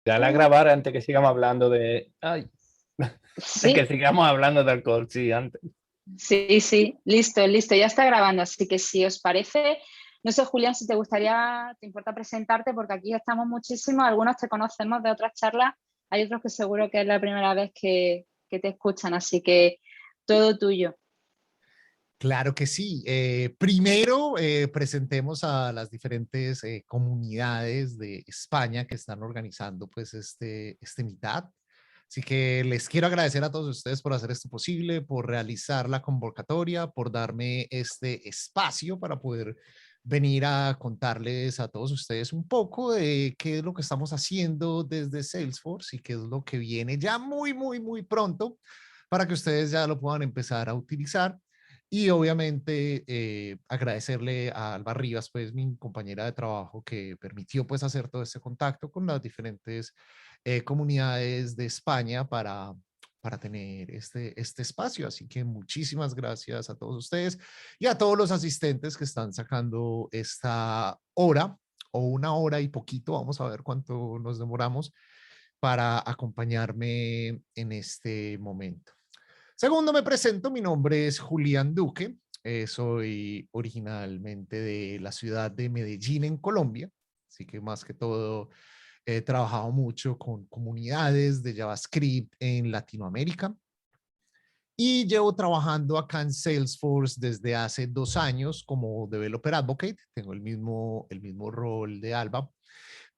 Dale a grabar antes que sigamos hablando de... Ay, de que Sí, sigamos hablando de alcohol, sí, antes. sí, sí, listo, listo, ya está grabando, así que si os parece, no sé, Julián, si te gustaría, te importa presentarte, porque aquí estamos muchísimos, algunos te conocemos de otras charlas, hay otros que seguro que es la primera vez que te escuchan, así que todo tuyo. Claro que sí. Primero, presentemos a las diferentes comunidades de España que están organizando pues este mitad. Así que les quiero agradecer a todos ustedes por hacer esto posible, por realizar la convocatoria, por darme este espacio para poder venir a contarles a todos ustedes un poco de qué es lo que estamos haciendo desde Salesforce y qué es lo que viene ya muy pronto para que ustedes ya lo puedan empezar a utilizar. Y obviamente agradecerle a Alba Rivas, pues mi compañera de trabajo, que permitió pues hacer todo este contacto con las diferentes comunidades de España para tener este espacio. Así que muchísimas gracias a todos ustedes y a todos los asistentes que están sacando esta hora o una hora y poquito, vamos a ver cuánto nos demoramos, para acompañarme en este momento. Segundo, me presento, mi nombre es Julián Duque, soy originalmente de la ciudad de Medellín, en Colombia, así que más que todo he trabajado mucho con comunidades de JavaScript en Latinoamérica y llevo trabajando acá en Salesforce desde hace 2 años como Developer Advocate, tengo el mismo rol de Alba,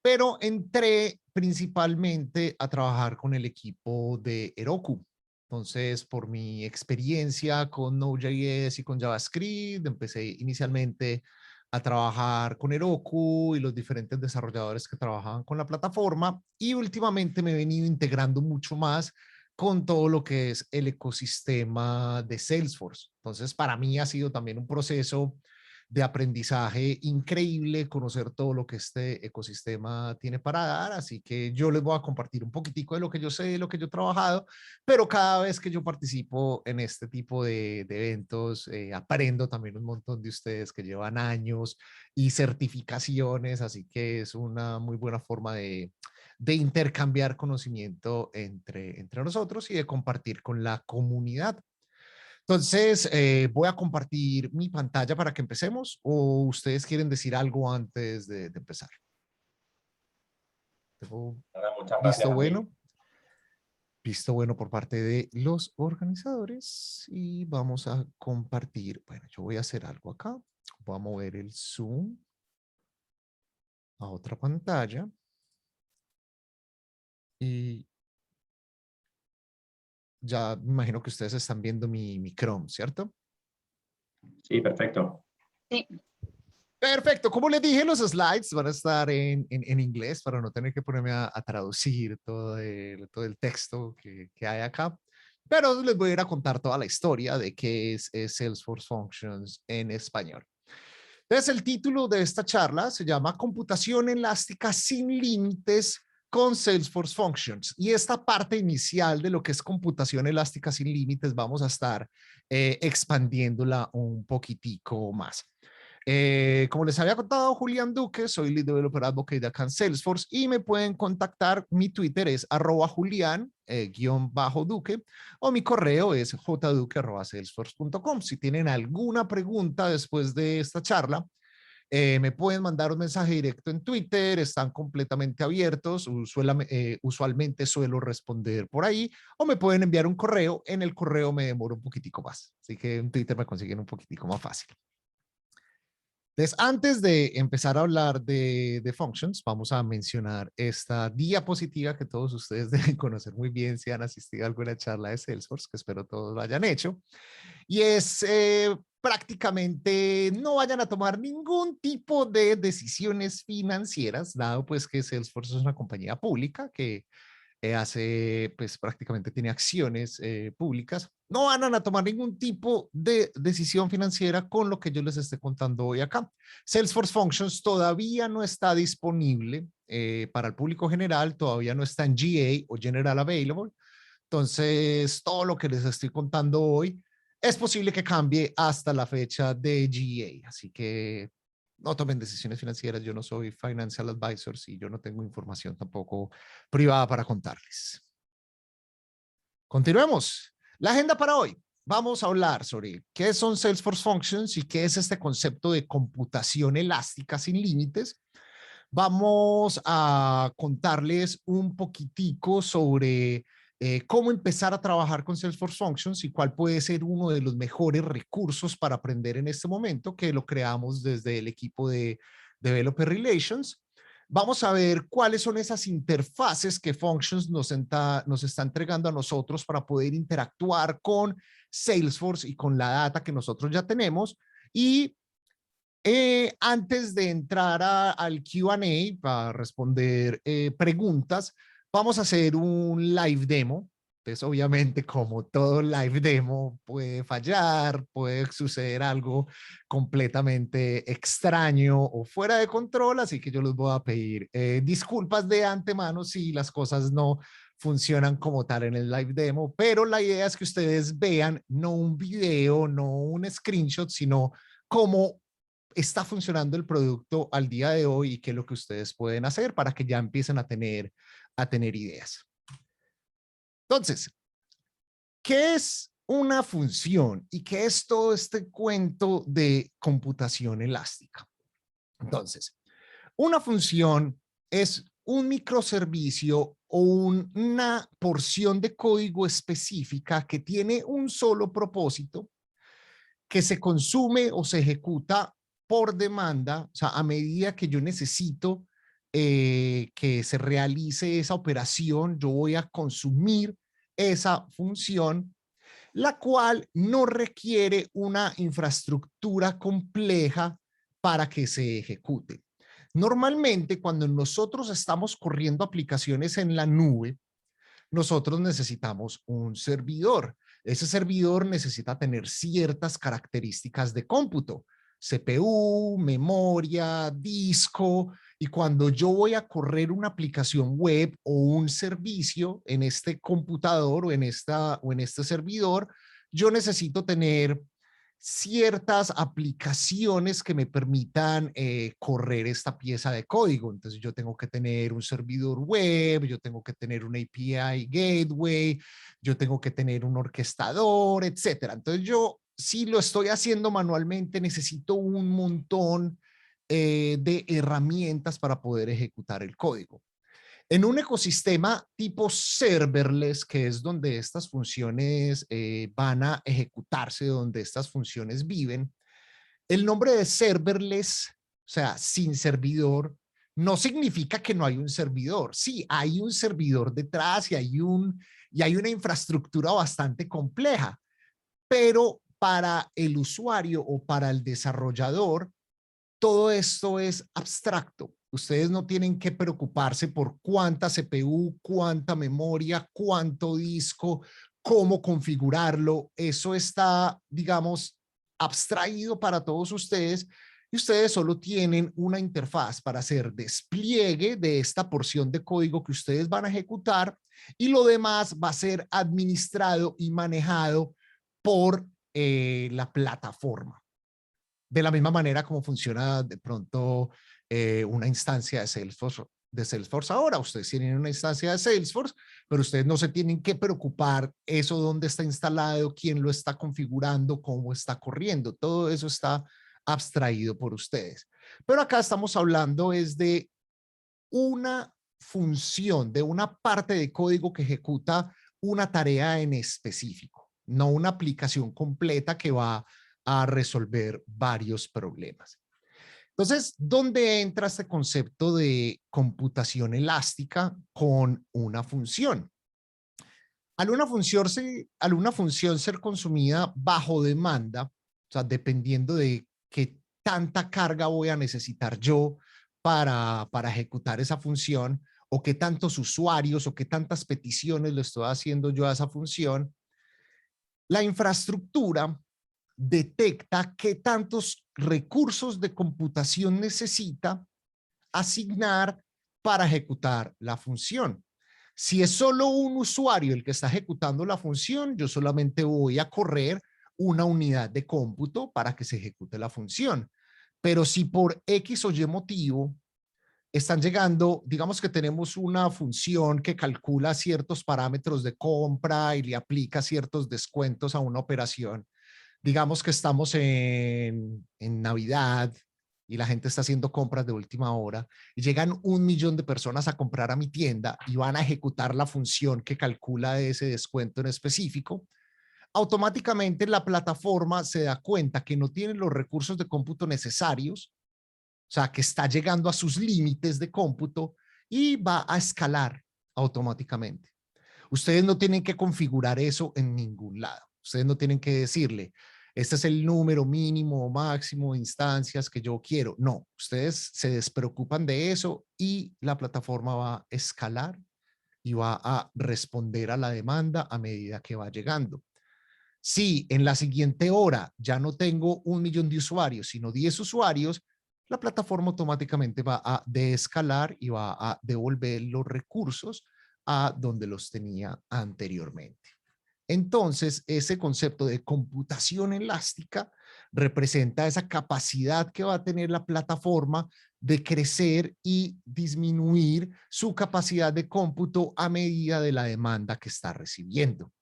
pero entré principalmente a trabajar con el equipo de Heroku. Entonces, por mi experiencia con Node.js y con JavaScript, empecé inicialmente a trabajar con Heroku y los diferentes desarrolladores que trabajaban con la plataforma, y últimamente me he venido integrando mucho más con todo lo que es el ecosistema de Salesforce. Entonces, para mí ha sido también un proceso de aprendizaje increíble, conocer todo lo que este ecosistema tiene para dar. Así que yo les voy a compartir un poquitico de lo que yo sé, de lo que yo he trabajado, pero cada vez que yo participo en este tipo de eventos, aprendo también un montón de ustedes que llevan años y certificaciones, así que es una muy buena forma de intercambiar conocimiento entre nosotros y de compartir con la comunidad. Entonces, voy a compartir mi pantalla para que empecemos, o ustedes quieren decir algo antes de empezar. ¿Tengo Nada, muchas gracias visto a ti. bueno? Visto bueno por parte de los organizadores, y vamos a compartir. Bueno, yo voy a hacer algo acá. Voy a mover el zoom a otra pantalla y ya me imagino que ustedes están viendo mi Chrome, ¿cierto? Sí, perfecto. Sí, Perfecto. Como les dije, los slides van a estar en inglés para no tener que ponerme a traducir todo el texto que hay acá. Pero les voy a ir a contar toda la historia de qué es Salesforce Functions en español. Entonces, el título de esta charla se llama Computación elástica sin límites con Salesforce Functions. Y esta parte inicial de lo que es computación elástica sin límites vamos a estar expandiéndola un poquitico más. Como les había contado, Julián Duque, soy Lead Developer Advocate de acá en Salesforce, y me pueden contactar. Mi Twitter es @Julián_Duque, o mi correo es jduque@salesforce.com. Si tienen alguna pregunta después de esta charla, me pueden mandar un mensaje directo en Twitter, están completamente abiertos, usualmente suelo responder por ahí, o me pueden enviar un correo. En el correo me demoro un poquitico más, así que en Twitter me consiguen un poquitico más fácil. Entonces, antes de empezar a hablar de functions, vamos a mencionar esta diapositiva que todos ustedes deben conocer muy bien si han asistido a alguna charla de Salesforce, que espero todos lo hayan hecho. Y es prácticamente no vayan a tomar ningún tipo de decisiones financieras, dado pues que Salesforce es una compañía pública que hace, pues prácticamente tiene acciones públicas. No van a tomar ningún tipo de decisión financiera con lo que yo les esté contando hoy acá. Salesforce Functions todavía no está disponible para el público general, todavía no está en GA o General Available. Entonces, todo lo que les estoy contando hoy es posible que cambie hasta la fecha de GA. Así que no tomen decisiones financieras. Yo no soy financial advisor y yo no tengo información tampoco privada para contarles. Continuemos. La agenda para hoy. Vamos a hablar sobre qué son Salesforce Functions y qué es este concepto de computación elástica sin límites. Vamos a contarles un poquitico sobre cómo empezar a trabajar con Salesforce Functions y cuál puede ser uno de los mejores recursos para aprender en este momento, que lo creamos desde el equipo de Developer Relations. Vamos a ver cuáles son esas interfaces que Functions nos está entregando a nosotros para poder interactuar con Salesforce y con la data que nosotros ya tenemos. Y antes de entrar al Q&A para responder preguntas, vamos a hacer un live demo. Entonces, obviamente, como todo live demo, puede fallar, puede suceder algo completamente extraño o fuera de control, así que yo les voy a pedir disculpas de antemano si las cosas no funcionan como tal en el live demo, pero la idea es que ustedes vean no un video, no un screenshot, sino cómo está funcionando el producto al día de hoy y qué es lo que ustedes pueden hacer para que ya empiecen a tener ideas. Entonces, ¿qué es una función y qué es todo este cuento de computación elástica? Entonces, una función es un microservicio o una porción de código específica que tiene un solo propósito, que se consume o se ejecuta por demanda, o sea, a medida que yo necesito que se realice esa operación, yo voy a consumir esa función, la cual no requiere una infraestructura compleja para que se ejecute. Normalmente, cuando nosotros estamos corriendo aplicaciones en la nube, nosotros necesitamos un servidor. Ese servidor necesita tener ciertas características de cómputo, CPU, memoria, disco, y cuando yo voy a correr una aplicación web o un servicio en este computador o en este servidor, yo necesito tener ciertas aplicaciones que me permitan correr esta pieza de código. Entonces yo tengo que tener un servidor web, yo tengo que tener un API gateway, yo tengo que tener un orquestador, etcétera. Entonces yo, si lo estoy haciendo manualmente, necesito un montón de herramientas para poder ejecutar el código. En un ecosistema tipo serverless, que es donde estas funciones van a ejecutarse, donde estas funciones viven, el nombre de serverless, o sea, sin servidor, no significa que no hay un servidor. Sí, hay un servidor detrás y hay una infraestructura bastante compleja, pero para el usuario o para el desarrollador, todo esto es abstracto. Ustedes no tienen que preocuparse por cuánta CPU, cuánta memoria, cuánto disco, cómo configurarlo. Eso está, digamos, abstraído para todos ustedes y ustedes solo tienen una interfaz para hacer despliegue de esta porción de código que ustedes van a ejecutar y lo demás va a ser administrado y manejado por la plataforma. De la misma manera como funciona de pronto una instancia de Salesforce ahora. Ustedes tienen una instancia de Salesforce, pero ustedes no se tienen que preocupar eso dónde está instalado, quién lo está configurando, cómo está corriendo. Todo eso está abstraído por ustedes. Pero acá estamos hablando es de una función, de una parte de código que ejecuta una tarea en específico, no una aplicación completa que va a resolver varios problemas. Entonces, ¿dónde entra este concepto de computación elástica con una función? Al una función ser consumida bajo demanda, o sea, dependiendo de qué tanta carga voy a necesitar yo para ejecutar esa función, o qué tantos usuarios o qué tantas peticiones le estoy haciendo yo a esa función, la infraestructura detecta qué tantos recursos de computación necesita asignar para ejecutar la función. Si es solo un usuario el que está ejecutando la función, yo solamente voy a correr una unidad de cómputo para que se ejecute la función. Pero si por X o Y motivo están llegando, digamos que tenemos una función que calcula ciertos parámetros de compra y le aplica ciertos descuentos a una operación. Digamos que estamos en Navidad y la gente está haciendo compras de última hora y llegan 1.000.000 de personas a comprar a mi tienda y van a ejecutar la función que calcula ese descuento en específico. Automáticamente la plataforma se da cuenta que no tiene los recursos de cómputo necesarios, o sea, que está llegando a sus límites de cómputo y va a escalar automáticamente. Ustedes no tienen que configurar eso en ningún lado. Ustedes no tienen que decirle, este es el número mínimo o máximo de instancias que yo quiero. No, ustedes se despreocupan de eso y la plataforma va a escalar y va a responder a la demanda a medida que va llegando. Si en la siguiente hora ya no tengo 1.000.000 de usuarios, sino 10 usuarios, la plataforma automáticamente va a desescalar y va a devolver los recursos a donde los tenía anteriormente. Entonces, ese concepto de computación elástica representa esa capacidad que va a tener la plataforma de crecer y disminuir su capacidad de cómputo a medida de la demanda que está recibiendo.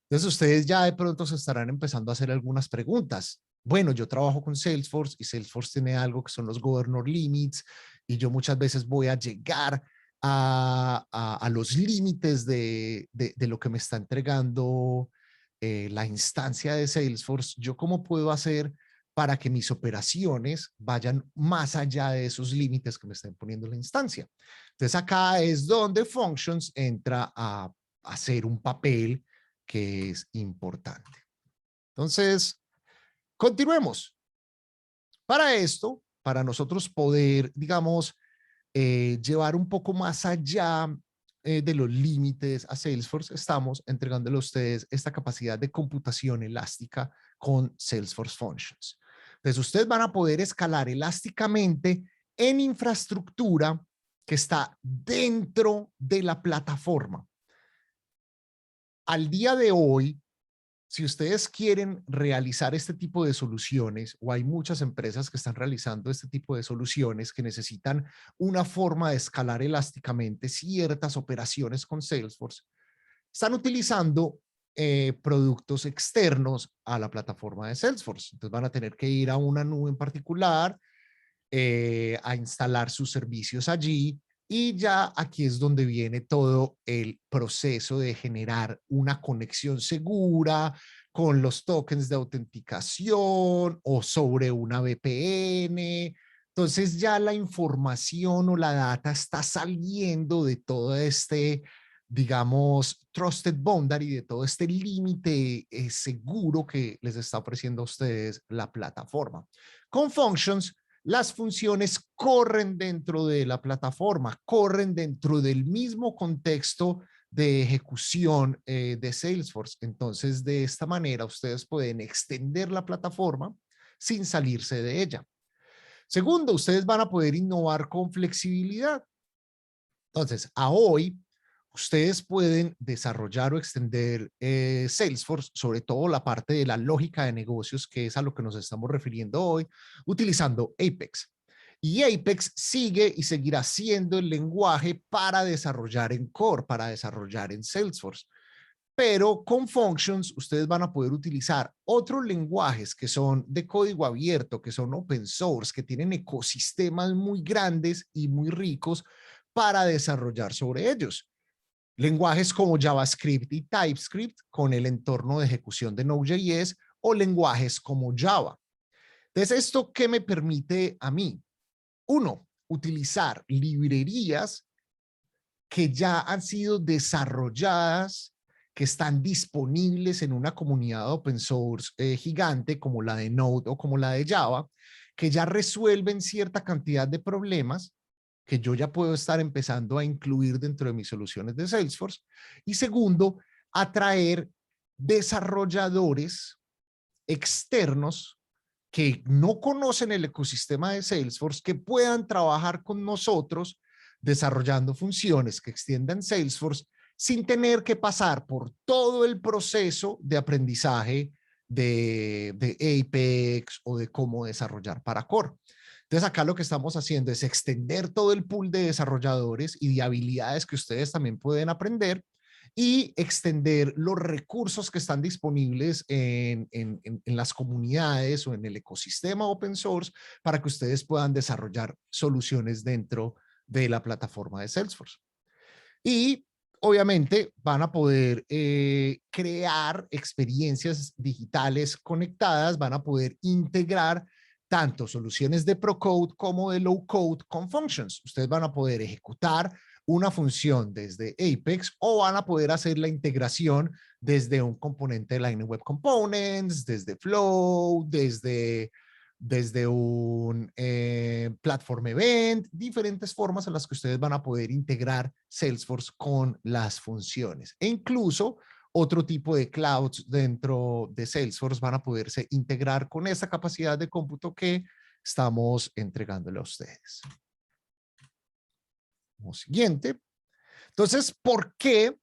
Entonces, ustedes ya de pronto se estarán empezando a hacer algunas preguntas. Bueno, yo trabajo con Salesforce y Salesforce tiene algo que son los governor limits y yo muchas veces voy a llegar a los límites de lo que me está entregando la instancia de Salesforce. ¿Yo cómo puedo hacer para que mis operaciones vayan más allá de esos límites que me están poniendo la instancia? Entonces acá es donde Functions entra a hacer un papel que es importante. Entonces, continuemos. Para esto, para nosotros poder, digamos, llevar un poco más allá de los límites a Salesforce, estamos entregándole a ustedes esta capacidad de computación elástica con Salesforce Functions. Entonces, ustedes van a poder escalar elásticamente en infraestructura que está dentro de la plataforma. Al día de hoy, si ustedes quieren realizar este tipo de soluciones, o hay muchas empresas que están realizando este tipo de soluciones que necesitan una forma de escalar elásticamente ciertas operaciones con Salesforce, están utilizando productos externos a la plataforma de Salesforce. Entonces van a tener que ir a una nube en particular, a instalar sus servicios allí. Y ya aquí es donde viene todo el proceso de generar una conexión segura con los tokens de autenticación o sobre una VPN. Entonces ya la información o la data está saliendo de todo este, digamos, trusted boundary, de todo este límite seguro que les está ofreciendo a ustedes la plataforma. Con Functions, las funciones corren dentro de la plataforma, corren dentro del mismo contexto de ejecución de Salesforce. Entonces, de esta manera, ustedes pueden extender la plataforma sin salirse de ella. Segundo, ustedes van a poder innovar con flexibilidad. Entonces, a hoy, ustedes pueden desarrollar o extender Salesforce, sobre todo la parte de la lógica de negocios, que es a lo que nos estamos refiriendo hoy, utilizando Apex. Y Apex sigue y seguirá siendo el lenguaje para desarrollar en Core, para desarrollar en Salesforce. Pero con Functions ustedes van a poder utilizar otros lenguajes que son de código abierto, que son open source, que tienen ecosistemas muy grandes y muy ricos para desarrollar sobre ellos. Lenguajes como JavaScript y TypeScript con el entorno de ejecución de Node.js o lenguajes como Java. Entonces, ¿esto qué me permite a mí? Uno, utilizar librerías que ya han sido desarrolladas, que están disponibles en una comunidad open source gigante como la de Node o como la de Java, que ya resuelven cierta cantidad de problemas que yo ya puedo estar empezando a incluir dentro de mis soluciones de Salesforce. Y segundo, atraer desarrolladores externos que no conocen el ecosistema de Salesforce, que puedan trabajar con nosotros desarrollando funciones que extiendan Salesforce sin tener que pasar por todo el proceso de aprendizaje de Apex o de cómo desarrollar para Core. Entonces acá lo que estamos haciendo es extender todo el pool de desarrolladores y de habilidades que ustedes también pueden aprender y extender los recursos que están disponibles en las comunidades o en el ecosistema open source para que ustedes puedan desarrollar soluciones dentro de la plataforma de Salesforce. Y obviamente van a poder crear experiencias digitales conectadas, van a poder integrar tanto soluciones de pro-code como de low-code con functions. Ustedes van a poder ejecutar una función desde Apex o van a poder hacer la integración desde un componente de Lightning Web Components, desde Flow, desde un platform event, diferentes formas en las que ustedes van a poder integrar Salesforce con las funciones. E incluso otro tipo de clouds dentro de Salesforce van a poderse integrar con esa capacidad de cómputo que estamos entregándole a ustedes. Como siguiente. Entonces, ¿por qué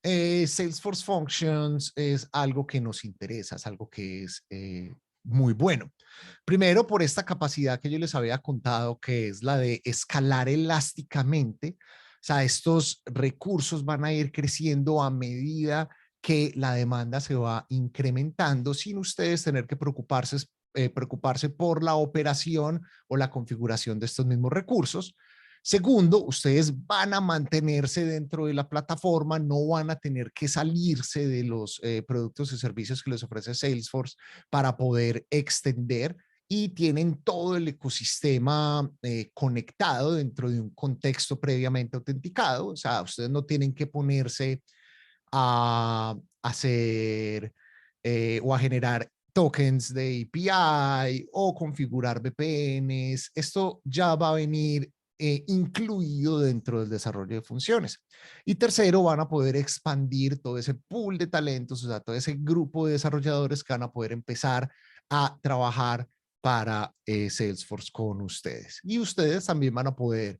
Salesforce Functions es algo que nos interesa? Es algo que es muy bueno. Primero, por esta capacidad que yo les había contado, que es la de escalar elásticamente. O sea, estos recursos van a ir creciendo a medida que la demanda se va incrementando sin ustedes tener que preocuparse por la operación o la configuración de estos mismos recursos. Segundo, ustedes van a mantenerse dentro de la plataforma, no van a tener que salirse de los productos y servicios que les ofrece Salesforce para poder extender y tienen todo el ecosistema conectado dentro de un contexto previamente autenticado. O sea, ustedes no tienen que ponerse a hacer o a generar tokens de API o configurar VPNs. Esto ya va a venir incluido dentro del desarrollo de funciones. Y tercero, van a poder expandir todo ese pool de talentos, o sea, todo ese grupo de desarrolladores que van a poder empezar a trabajar para Salesforce con ustedes. Y ustedes también van a poder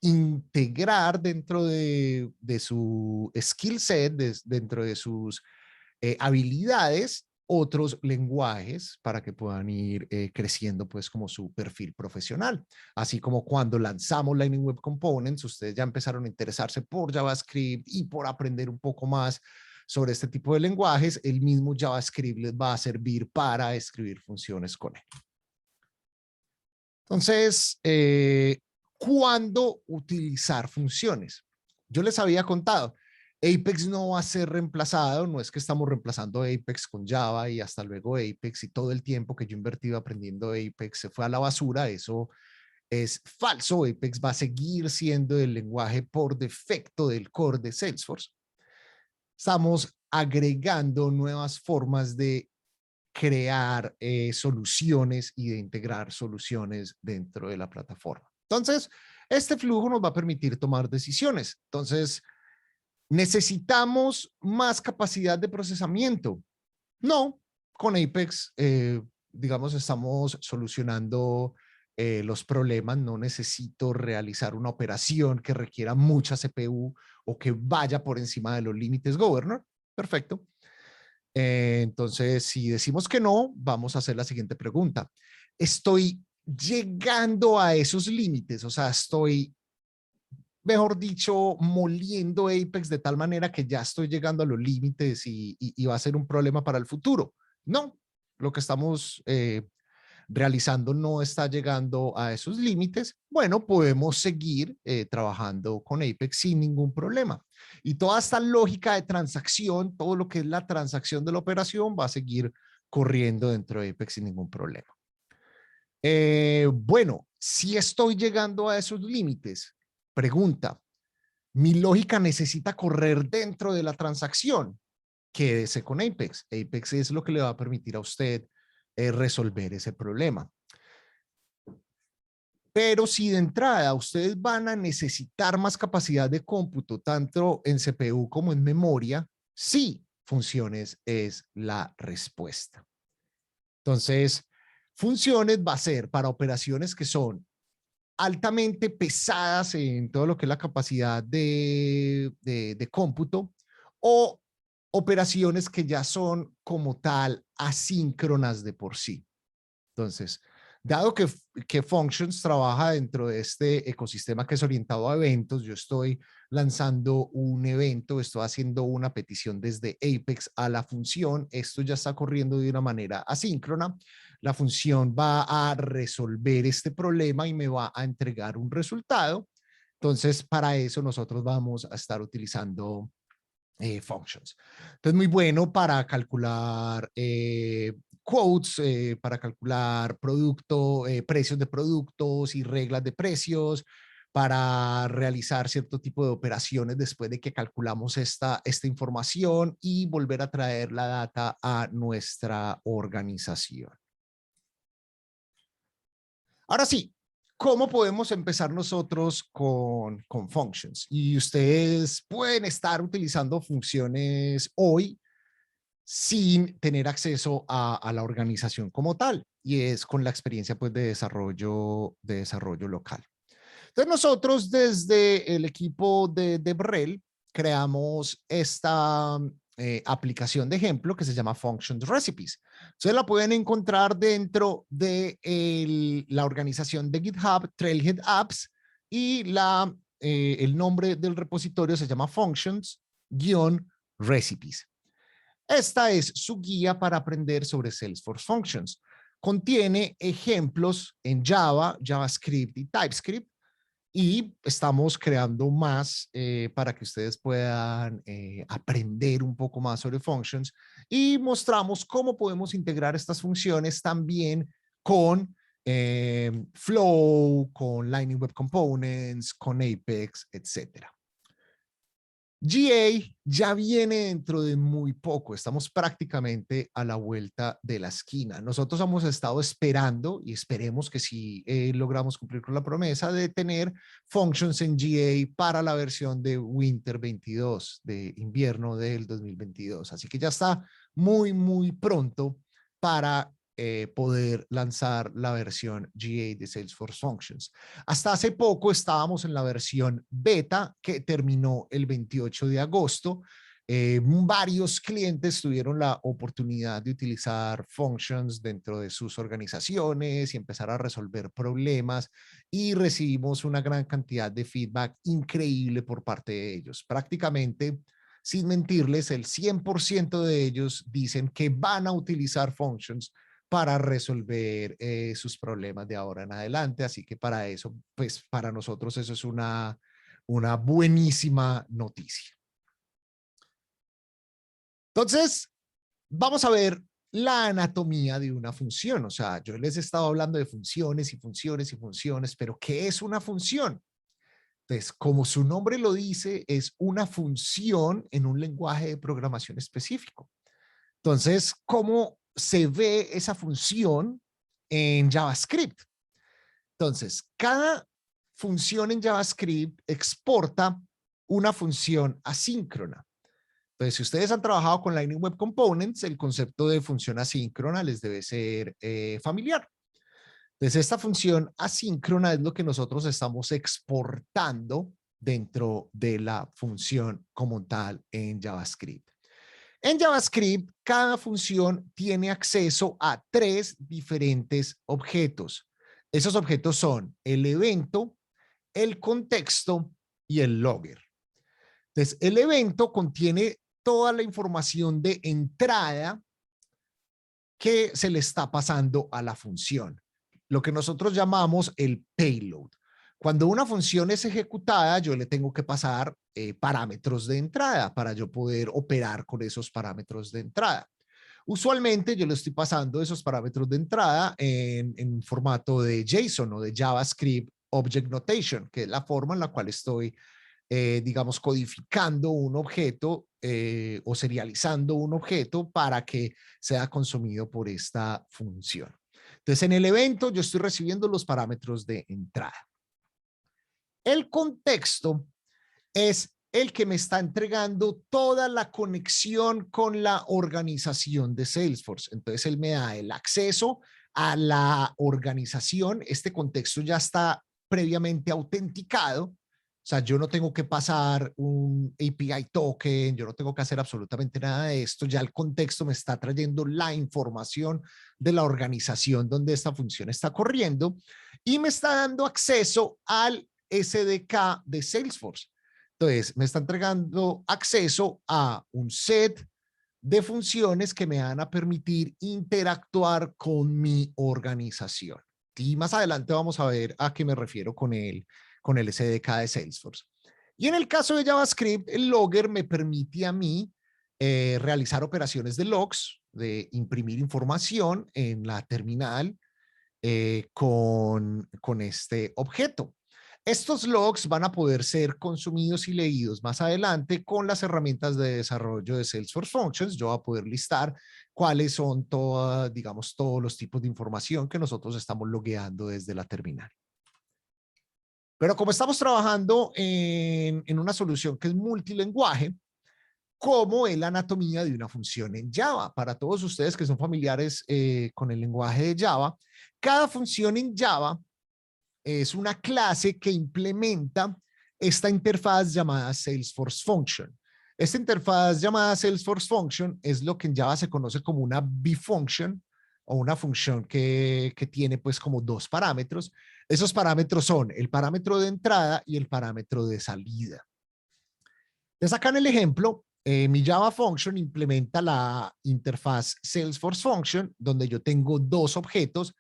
integrar dentro de su skill set, dentro de sus habilidades, otros lenguajes para que puedan ir creciendo pues como su perfil profesional. Así como cuando lanzamos Lightning Web Components, ustedes ya empezaron a interesarse por JavaScript y por aprender un poco más sobre este tipo de lenguajes, el mismo JavaScript les va a servir para escribir funciones con él. Entonces, ¿cuándo utilizar funciones? Yo les había contado, Apex no va a ser reemplazado, no es que estamos reemplazando Apex con Java y hasta luego Apex y todo el tiempo que yo he invertido aprendiendo Apex se fue a la basura, eso es falso. Apex va a seguir siendo el lenguaje por defecto del core de Salesforce. Estamos agregando nuevas formas de crear soluciones y de integrar soluciones dentro de la plataforma. Entonces, este flujo nos va a permitir tomar decisiones. Entonces, ¿necesitamos más capacidad de procesamiento? No, con Apex, digamos, estamos solucionando los problemas. No necesito realizar una operación que requiera mucha CPU o que vaya por encima de los límites governor. Perfecto. Entonces, si decimos que no, vamos a hacer la siguiente pregunta. ¿Estoy llegando a esos límites? O sea, estoy, mejor dicho, moliendo Apex de tal manera que ya estoy llegando a los límites y va a ser un problema para el futuro. No, lo que estamos realizando no está llegando a esos límites. Bueno, podemos seguir trabajando con Apex sin ningún problema. Y toda esta lógica de transacción, todo lo que es la transacción de la operación va a seguir corriendo dentro de Apex sin ningún problema. Bueno, si estoy llegando a esos límites, pregunta, ¿mi lógica necesita correr dentro de la transacción? Quédese con Apex. Apex es lo que le va a permitir a usted resolver ese problema. Pero si de entrada ustedes van a necesitar más capacidad de cómputo, tanto en CPU como en memoria, sí, funciones es la respuesta. Entonces, funciones va a ser para operaciones que son altamente pesadas en todo lo que es la capacidad de cómputo o operaciones que ya son como tal asíncronas de por sí. Entonces, dado que Functions trabaja dentro de este ecosistema que es orientado a eventos, yo estoy lanzando un evento, estoy haciendo una petición desde Apex a la función, esto ya está corriendo de una manera asíncrona, la función va a resolver este problema y me va a entregar un resultado. Entonces, para eso nosotros vamos a estar utilizando Functions. Entonces, muy bueno para calcular quotes, para calcular precios de productos y reglas de precios, para realizar cierto tipo de operaciones después de que calculamos esta información y volver a traer la data a nuestra organización. Ahora sí, ¿cómo podemos empezar nosotros con Functions? Y ustedes pueden estar utilizando funciones hoy sin tener acceso a la organización como tal, y es con la experiencia pues, de desarrollo local. Entonces nosotros desde el equipo de Brel creamos esta aplicación de ejemplo que se llama Functions Recipes. Ustedes la pueden encontrar dentro de la organización de GitHub, Trailhead Apps, y el nombre del repositorio se llama Functions-Recipes. Esta es su guía para aprender sobre Salesforce Functions. Contiene ejemplos en Java, JavaScript y TypeScript, y estamos creando más para que ustedes puedan aprender un poco más sobre Functions, y mostramos cómo podemos integrar estas funciones también con Flow, con Lightning Web Components, con Apex, etcétera. GA ya viene dentro de muy poco, estamos prácticamente a la vuelta de la esquina. Nosotros hemos estado esperando y esperemos que sí logramos cumplir con la promesa de tener Functions en GA para la versión de Winter 22, de invierno del 2022. Así que ya está muy pronto para poder lanzar la versión GA de Salesforce Functions. Hasta hace poco estábamos en la versión beta que terminó el 28 de agosto. Varios clientes tuvieron la oportunidad de utilizar Functions dentro de sus organizaciones y empezar a resolver problemas, y recibimos una gran cantidad de feedback increíble por parte de ellos. Prácticamente, sin mentirles, el 100% de ellos dicen que van a utilizar Functions para resolver sus problemas de ahora en adelante. Así que para eso, pues para nosotros eso es una buenísima noticia. Entonces, vamos a ver la anatomía de una función. O sea, yo les he estado hablando de funciones y funciones y funciones, pero ¿qué es una función? Entonces, como su nombre lo dice, es una función en un lenguaje de programación específico. Entonces, ¿cómo se ve esa función en JavaScript? Entonces, cada función en JavaScript exporta una función asíncrona. Entonces, si ustedes han trabajado con Lightning Web Components, el concepto de función asíncrona les debe ser familiar. Entonces, esta función asíncrona es lo que nosotros estamos exportando dentro de la función como tal en JavaScript. En JavaScript, cada función tiene acceso a 3 diferentes objetos. Esos objetos son el evento, el contexto y el logger. Entonces, el evento contiene toda la información de entrada que se le está pasando a la función, lo que nosotros llamamos el payload. Cuando una función es ejecutada, yo le tengo que pasar parámetros de entrada para yo poder operar con esos parámetros de entrada. Usualmente yo le estoy pasando esos parámetros de entrada en formato de JSON o de JavaScript Object Notation, que es la forma en la cual estoy, digamos, codificando un objeto o serializando un objeto para que sea consumido por esta función. Entonces, en el evento yo estoy recibiendo los parámetros de entrada. El contexto es el que me está entregando toda la conexión con la organización de Salesforce. Entonces, él me da el acceso a la organización. Este contexto ya está previamente autenticado O sea, yo no tengo que pasar un API token, yo no tengo que hacer absolutamente nada de esto. Ya el contexto me está trayendo la información de la organización donde esta función está corriendo y me está dando acceso al SDK de Salesforce. Entonces, me está entregando acceso a un set de funciones que me van a permitir interactuar con mi organización. Y más adelante vamos a ver a qué me refiero con el SDK de Salesforce. Y en el caso de JavaScript, el logger me permite a mí realizar operaciones de logs, de imprimir información en la terminal con este objeto. Estos logs van a poder ser consumidos y leídos más adelante con las herramientas de desarrollo de Salesforce Functions. Yo voy a poder listar cuáles son digamos, todos los tipos de información que nosotros estamos logueando desde la terminal. Pero como estamos trabajando en una solución que es multilenguaje, ¿cómo es la anatomía de una función en Java? Para todos ustedes que son familiares con el lenguaje de Java, cada función en Java es una clase que implementa esta interfaz llamada Salesforce Function. Esta interfaz llamada Salesforce Function es lo que en Java se conoce como una B-function o una función que tiene pues como dos parámetros. Esos parámetros son el parámetro de entrada y el parámetro de salida. Entonces acá en el ejemplo, mi Java Function implementa la interfaz Salesforce Function donde yo tengo dos objetos,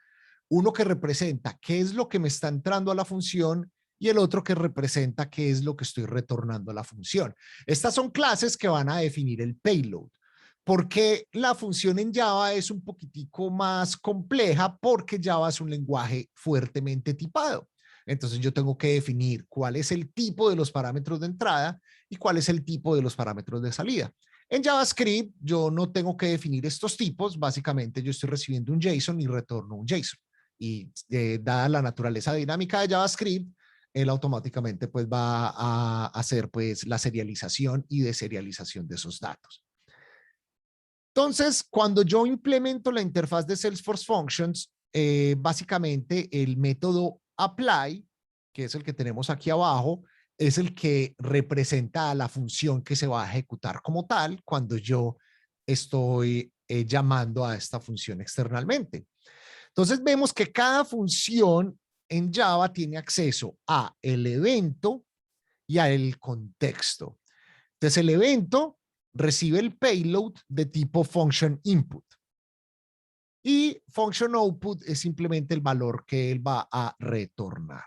uno que representa qué es lo que me está entrando a la función y el otro que representa qué es lo que estoy retornando a la función. Estas son clases que van a definir el payload. Porque la función en Java es un poquitico más compleja porque Java es un lenguaje fuertemente tipado. Entonces yo tengo que definir cuál es el tipo de los parámetros de entrada y cuál es el tipo de los parámetros de salida. En JavaScript yo no tengo que definir estos tipos. Básicamente yo estoy recibiendo un JSON y retorno un JSON. Y dada la naturaleza dinámica de JavaScript, él automáticamente pues va a hacer pues la serialización y deserialización de esos datos. Entonces, cuando yo implemento la interfaz de Salesforce Functions, básicamente el método apply, que es el que tenemos aquí abajo, es el que representa a la función que se va a ejecutar como tal cuando yo estoy llamando a esta función externalmente. Entonces vemos que cada función en Java tiene acceso a el evento y al contexto. Entonces el evento recibe el payload de tipo function input y function output es simplemente el valor que él va a retornar.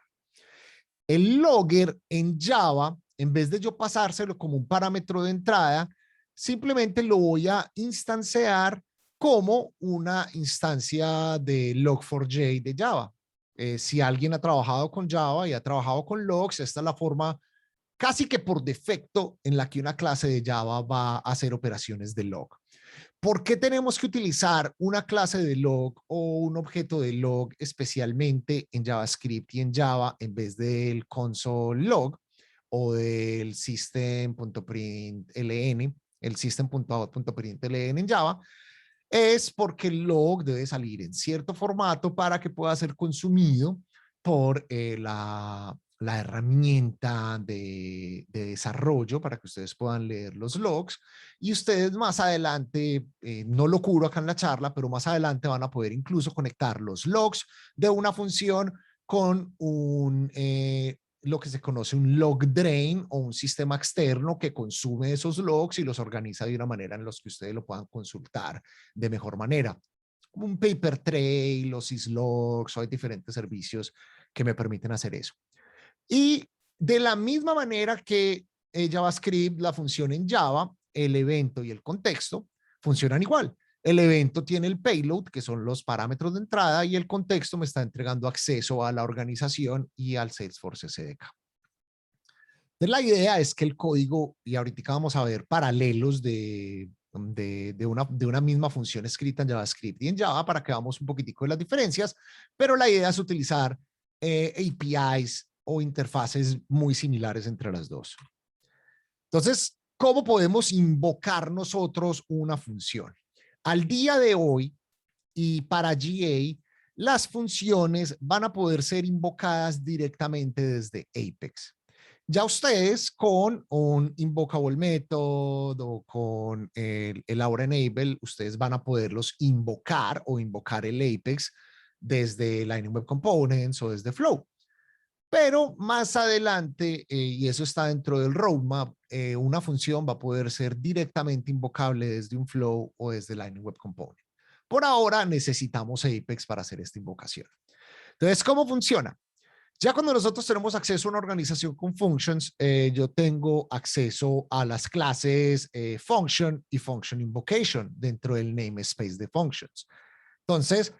El logger en Java, en vez de yo pasárselo como un parámetro de entrada, simplemente lo voy a instanciar como una instancia de log4j de Java. Si alguien ha trabajado con Java y ha trabajado con logs, esta es la forma casi que por defecto en la que una clase de Java va a hacer operaciones de log. ¿Por qué tenemos que utilizar una clase de log o un objeto de log especialmente en JavaScript y en Java en vez del console log o del system.println, el system.out.println en Java? Es porque el log debe salir en cierto formato para que pueda ser consumido por la herramienta de desarrollo para que ustedes puedan leer los logs y ustedes más adelante, no lo cubro acá en la charla, pero más adelante van a poder incluso conectar los logs de una función con lo que se conoce un log drain o un sistema externo que consume esos logs y los organiza de una manera en los que ustedes lo puedan consultar de mejor manera. Un paper trail, los syslogs, hay diferentes servicios que me permiten hacer eso. Y de la misma manera que JavaScript, la función en Java, el evento y el contexto funcionan igual. El evento tiene el payload, que son los parámetros de entrada, y el contexto me está entregando acceso a la organización y al Salesforce SDK. Entonces, la idea es que el código, y ahorita vamos a ver paralelos de una misma función escrita en JavaScript y en Java para que veamos un poquitico de las diferencias, pero la idea es utilizar APIs o interfaces muy similares entre las dos. Entonces, ¿cómo podemos invocar nosotros una función? Al día de hoy y para GA, las funciones van a poder ser invocadas directamente desde Apex. Ya ustedes con un invocable method o con el Aura Enable, ustedes van a poderlos invocar o invocar el Apex desde Lightning Web Components o desde Flow. Pero más adelante, y eso está dentro del roadmap, una función va a poder ser directamente invocable desde un Flow o desde Lightning Web Component. Por ahora necesitamos Apex para hacer esta invocación. Entonces, ¿cómo funciona? Ya cuando nosotros tenemos acceso a una organización con functions, yo tengo acceso a las clases function y function invocation dentro del namespace de functions. Entonces,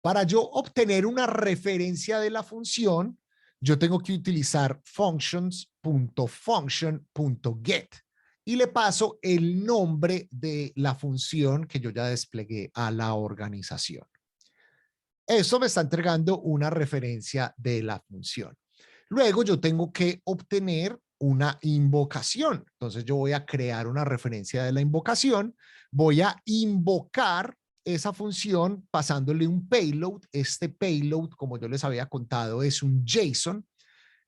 para yo obtener una referencia de la función, yo tengo que utilizar functions.function.get y le paso el nombre de la función que yo ya desplegué a la organización. Eso me está entregando una referencia de la función. Luego yo tengo que obtener una invocación. Entonces yo voy a crear una referencia de la invocación. Voy a invocar esa función pasándole un payload. Este payload, como yo les había contado, es un JSON.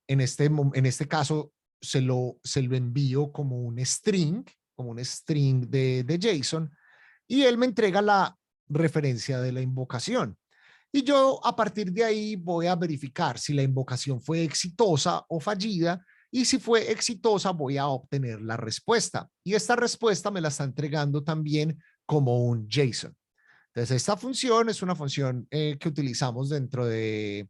En este caso se lo envío como un string de JSON, y él me entrega la referencia de la invocación. Y yo a partir de ahí voy a verificar si la invocación fue exitosa o fallida, y si fue exitosa voy a obtener la respuesta. Y esta respuesta me la está entregando también como un JSON. Entonces esta función es una función que utilizamos dentro de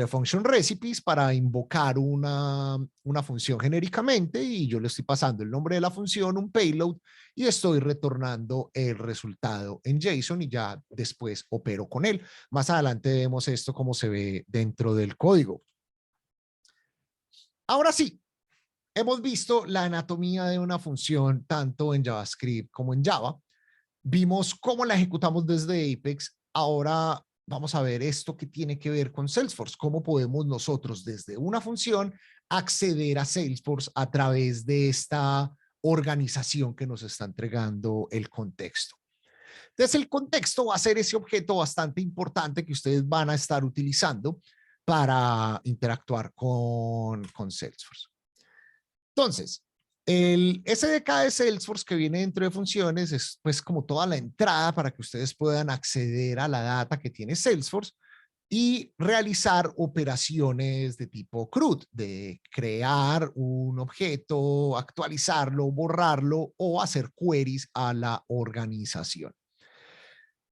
Function Recipes para invocar una función genéricamente, y yo le estoy pasando el nombre de la función, un payload, y estoy retornando el resultado en JSON y ya después opero con él. Más adelante vemos esto cómo se ve dentro del código. Ahora sí, hemos visto la anatomía de una función tanto en JavaScript como en Java. Vimos cómo la ejecutamos desde Apex. Ahora vamos a ver esto que tiene que ver con Salesforce. ¿Cómo podemos nosotros desde una función acceder a Salesforce a través de esta organización que nos está entregando el contexto? Entonces el contexto va a ser ese objeto bastante importante que ustedes van a estar utilizando para interactuar con Salesforce. Entonces, el SDK de Salesforce que viene dentro de funciones es pues como toda la entrada para que ustedes puedan acceder a la data que tiene Salesforce y realizar operaciones de tipo CRUD, de crear un objeto, actualizarlo, borrarlo o hacer queries a la organización.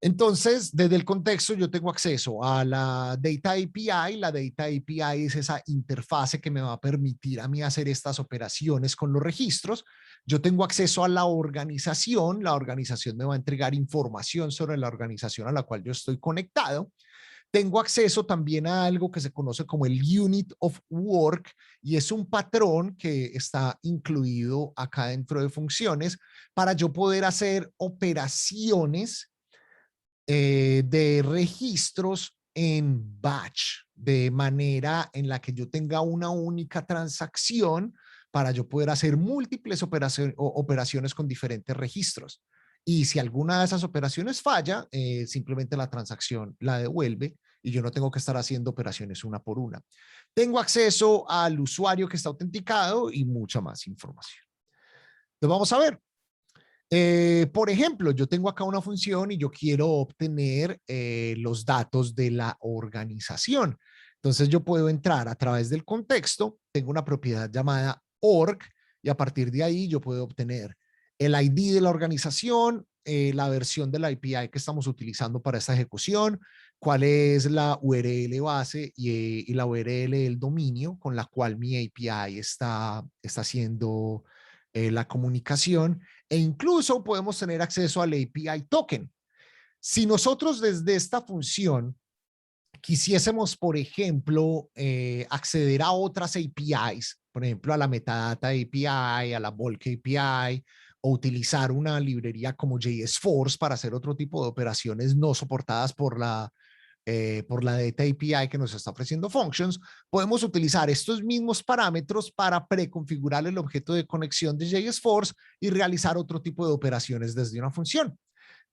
Entonces, desde el contexto, yo tengo acceso a la Data API. La Data API es esa interfase que me va a permitir a mí hacer estas operaciones con los registros. Yo tengo acceso a la organización. La organización me va a entregar información sobre la organización a la cual yo estoy conectado. Tengo acceso también a algo que se conoce como el Unit of Work, y es un patrón que está incluido acá dentro de funciones para yo poder hacer operaciones de registros en batch, de manera en la que yo tenga una única transacción para yo poder hacer múltiples operaciones con diferentes registros. Y si alguna de esas operaciones falla, simplemente la transacción la devuelve y yo no tengo que estar haciendo operaciones una por una. Tengo acceso al usuario que está autenticado y mucha más información. Entonces vamos a ver. Por ejemplo, yo tengo acá una función y yo quiero obtener los datos de la organización. Entonces yo puedo entrar a través del contexto, tengo una propiedad llamada org, y a partir de ahí yo puedo obtener el ID de la organización, la versión de la API que estamos utilizando para esta ejecución, cuál es la URL base y la URL del dominio con la cual mi API está haciendo la comunicación, e incluso podemos tener acceso al API token. Si nosotros desde esta función quisiésemos, por ejemplo, acceder a otras APIs, por ejemplo, a la Metadata API, a la Bulk API, o utilizar una librería como JSForce para hacer otro tipo de operaciones no soportadas por la Data API que nos está ofreciendo Functions, podemos utilizar estos mismos parámetros para preconfigurar el objeto de conexión de JSForce y realizar otro tipo de operaciones desde una función.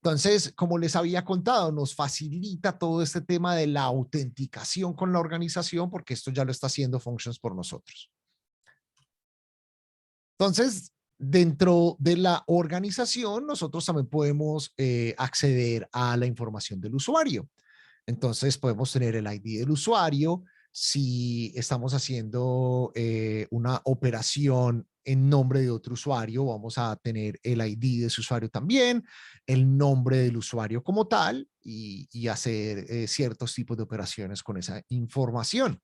Entonces, como les había contado, nos facilita todo este tema de la autenticación con la organización, porque esto ya lo está haciendo Functions por nosotros. Entonces, dentro de la organización, nosotros también podemos acceder a la información del usuario. Entonces, podemos tener el ID del usuario. Si estamos haciendo una operación en nombre de otro usuario, vamos a tener el ID de ese usuario también, el nombre del usuario como tal y hacer ciertos tipos de operaciones con esa información.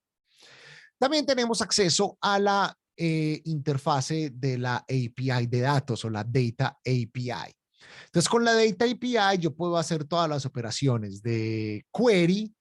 También tenemos acceso a la interfase de la API de datos o la Data API. Entonces, con la Data API yo puedo hacer todas las operaciones de query,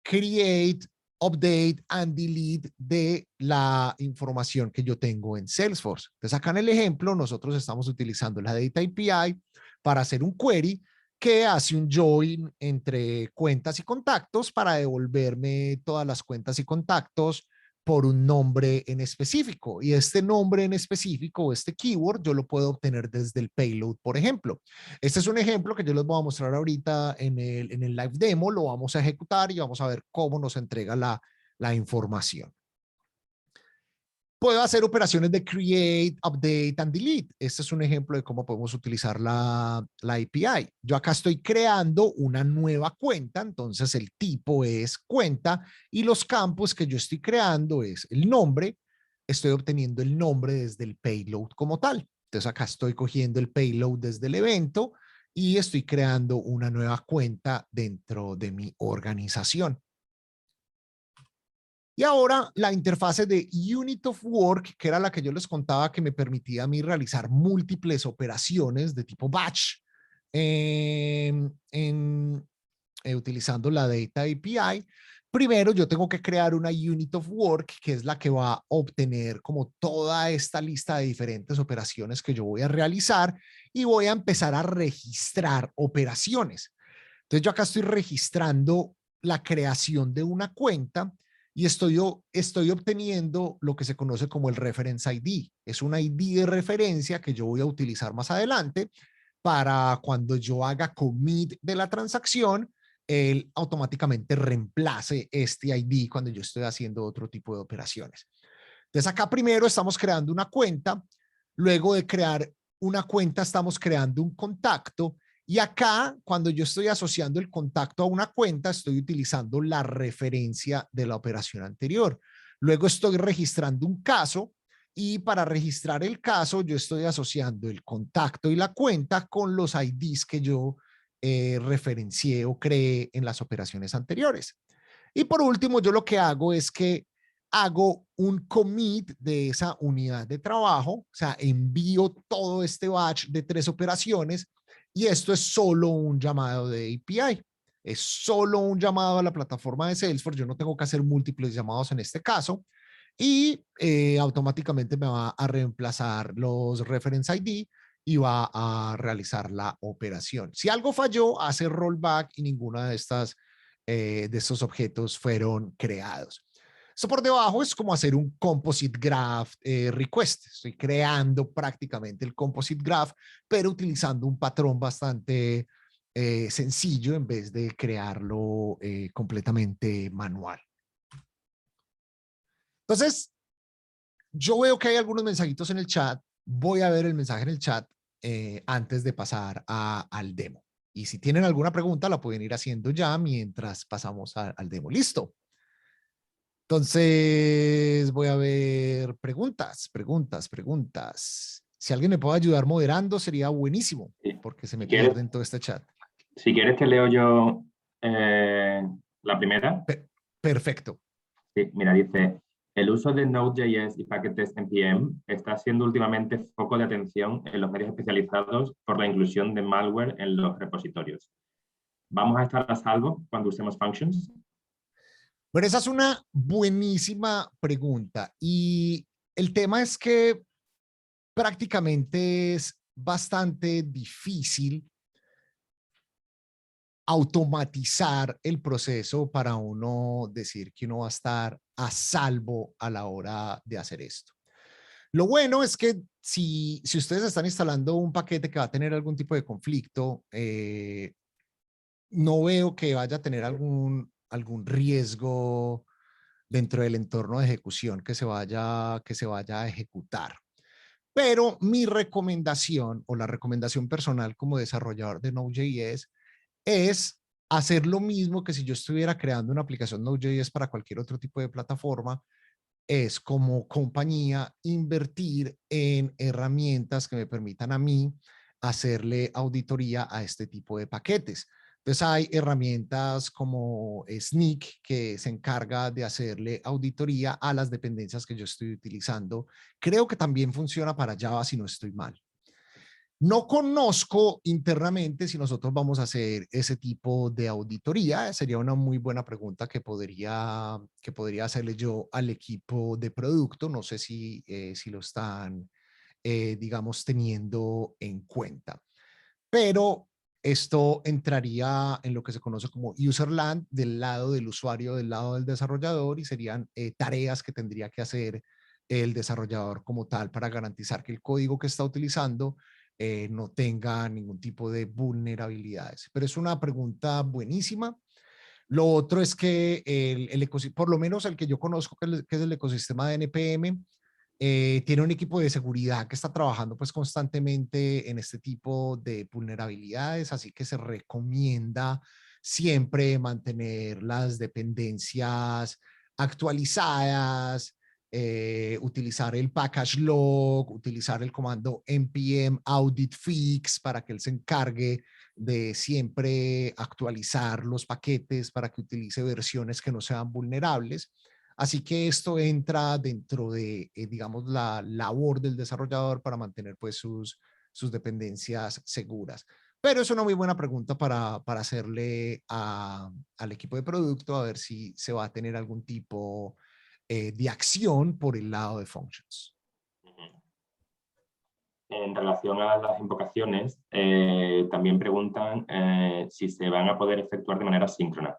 create, update and delete de la información que yo tengo en Salesforce. Entonces, acá en el ejemplo, nosotros estamos utilizando la Data API para hacer un query que hace un join entre cuentas y contactos para devolverme todas las cuentas y contactos por un nombre en específico. Y este nombre en específico, este keyword, yo lo puedo obtener desde el payload, por ejemplo. Este es un ejemplo que yo les voy a mostrar ahorita en el live demo. Lo vamos a ejecutar y vamos a ver cómo nos entrega la información. Puedo hacer operaciones de create, update and delete. Este es un ejemplo de cómo podemos utilizar la API. Yo acá estoy creando una nueva cuenta, entonces el tipo es cuenta y los campos que yo estoy creando es el nombre. Estoy obteniendo el nombre desde el payload como tal. Entonces acá estoy cogiendo el payload desde el evento y estoy creando una nueva cuenta dentro de mi organización. Y ahora la interfase de Unit of Work, que era la que yo les contaba que me permitía a mí realizar múltiples operaciones de tipo batch utilizando la Data API. Primero yo tengo que crear una Unit of Work, que es la que va a obtener como toda esta lista de diferentes operaciones que yo voy a realizar y voy a empezar a registrar operaciones. Entonces yo acá estoy registrando la creación de una cuenta y estoy obteniendo lo que se conoce como el Reference ID. Es un ID de referencia que yo voy a utilizar más adelante para cuando yo haga commit de la transacción, él automáticamente reemplace este ID cuando yo estoy haciendo otro tipo de operaciones. Entonces acá primero estamos creando una cuenta, luego de crear una cuenta estamos creando un contacto. Y acá, cuando yo estoy asociando el contacto a una cuenta, estoy utilizando la referencia de la operación anterior. Luego estoy registrando un caso y para registrar el caso, yo estoy asociando el contacto y la cuenta con los IDs que yo referencié o creé en las operaciones anteriores. Y por último, yo lo que hago es que hago un commit de esa unidad de trabajo, o sea, envío todo este batch de 3 operaciones y esto es solo un llamado de API. Es solo un llamado a la plataforma de Salesforce. Yo no tengo que hacer múltiples llamados en este caso y automáticamente me va a reemplazar los reference ID y va a realizar la operación. Si algo falló, hace rollback y ninguna de estos objetos fueron creados. Esto por debajo es como hacer un composite graph request. Estoy creando prácticamente el composite graph, pero utilizando un patrón bastante sencillo en vez de crearlo completamente manual. Entonces, yo veo que hay algunos mensajitos en el chat. Voy a ver el mensaje en el chat antes de pasar al demo. Y si tienen alguna pregunta, la pueden ir haciendo ya mientras pasamos al demo. ¿Listo? Entonces, voy a ver preguntas. Si alguien me puede ayudar moderando, sería buenísimo, porque se me pierde en todo este chat. Si quieres, te leo yo la primera. Perfecto. Sí, mira, dice, el uso de Node.js y paquetes NPM está siendo últimamente foco de atención en los medios especializados por la inclusión de malware en los repositorios. ¿Vamos a estar a salvo cuando usemos functions? Bueno, esa es una buenísima pregunta y el tema es que prácticamente es bastante difícil automatizar el proceso para uno decir que uno va a estar a salvo a la hora de hacer esto. Lo bueno es que si ustedes están instalando un paquete que va a tener algún tipo de conflicto, no veo que vaya a tener algún riesgo dentro del entorno de ejecución que se vaya a ejecutar. Pero mi recomendación o la recomendación personal como desarrollador de Node.js es hacer lo mismo que si yo estuviera creando una aplicación Node.js para cualquier otro tipo de plataforma, es como compañía invertir en herramientas que me permitan a mí hacerle auditoría a este tipo de paquetes. Entonces hay herramientas como Snyk que se encarga de hacerle auditoría a las dependencias que yo estoy utilizando. Creo que también funciona para Java si no estoy mal. No conozco internamente si nosotros vamos a hacer ese tipo de auditoría. Sería una muy buena pregunta que podría hacerle yo al equipo de producto. No sé si lo están, digamos, teniendo en cuenta. Pero esto entraría en lo que se conoce como userland del lado del usuario, del lado del desarrollador, y serían tareas que tendría que hacer el desarrollador como tal para garantizar que el código que está utilizando no tenga ningún tipo de vulnerabilidades. Pero es una pregunta buenísima. Lo otro es que por lo menos el que yo conozco, que es el ecosistema de NPM, tiene un equipo de seguridad que está trabajando pues constantemente en este tipo de vulnerabilidades, así que se recomienda siempre mantener las dependencias actualizadas, utilizar el package log, utilizar el comando npm audit fix para que él se encargue de siempre actualizar los paquetes para que utilice versiones que no sean vulnerables. Así que esto entra dentro de, digamos, la labor del desarrollador para mantener pues sus dependencias seguras. Pero es una muy buena pregunta para hacerle al equipo de producto a ver si se va a tener algún tipo de acción por el lado de functions. En relación a las invocaciones, también preguntan si se van a poder efectuar de manera síncrona.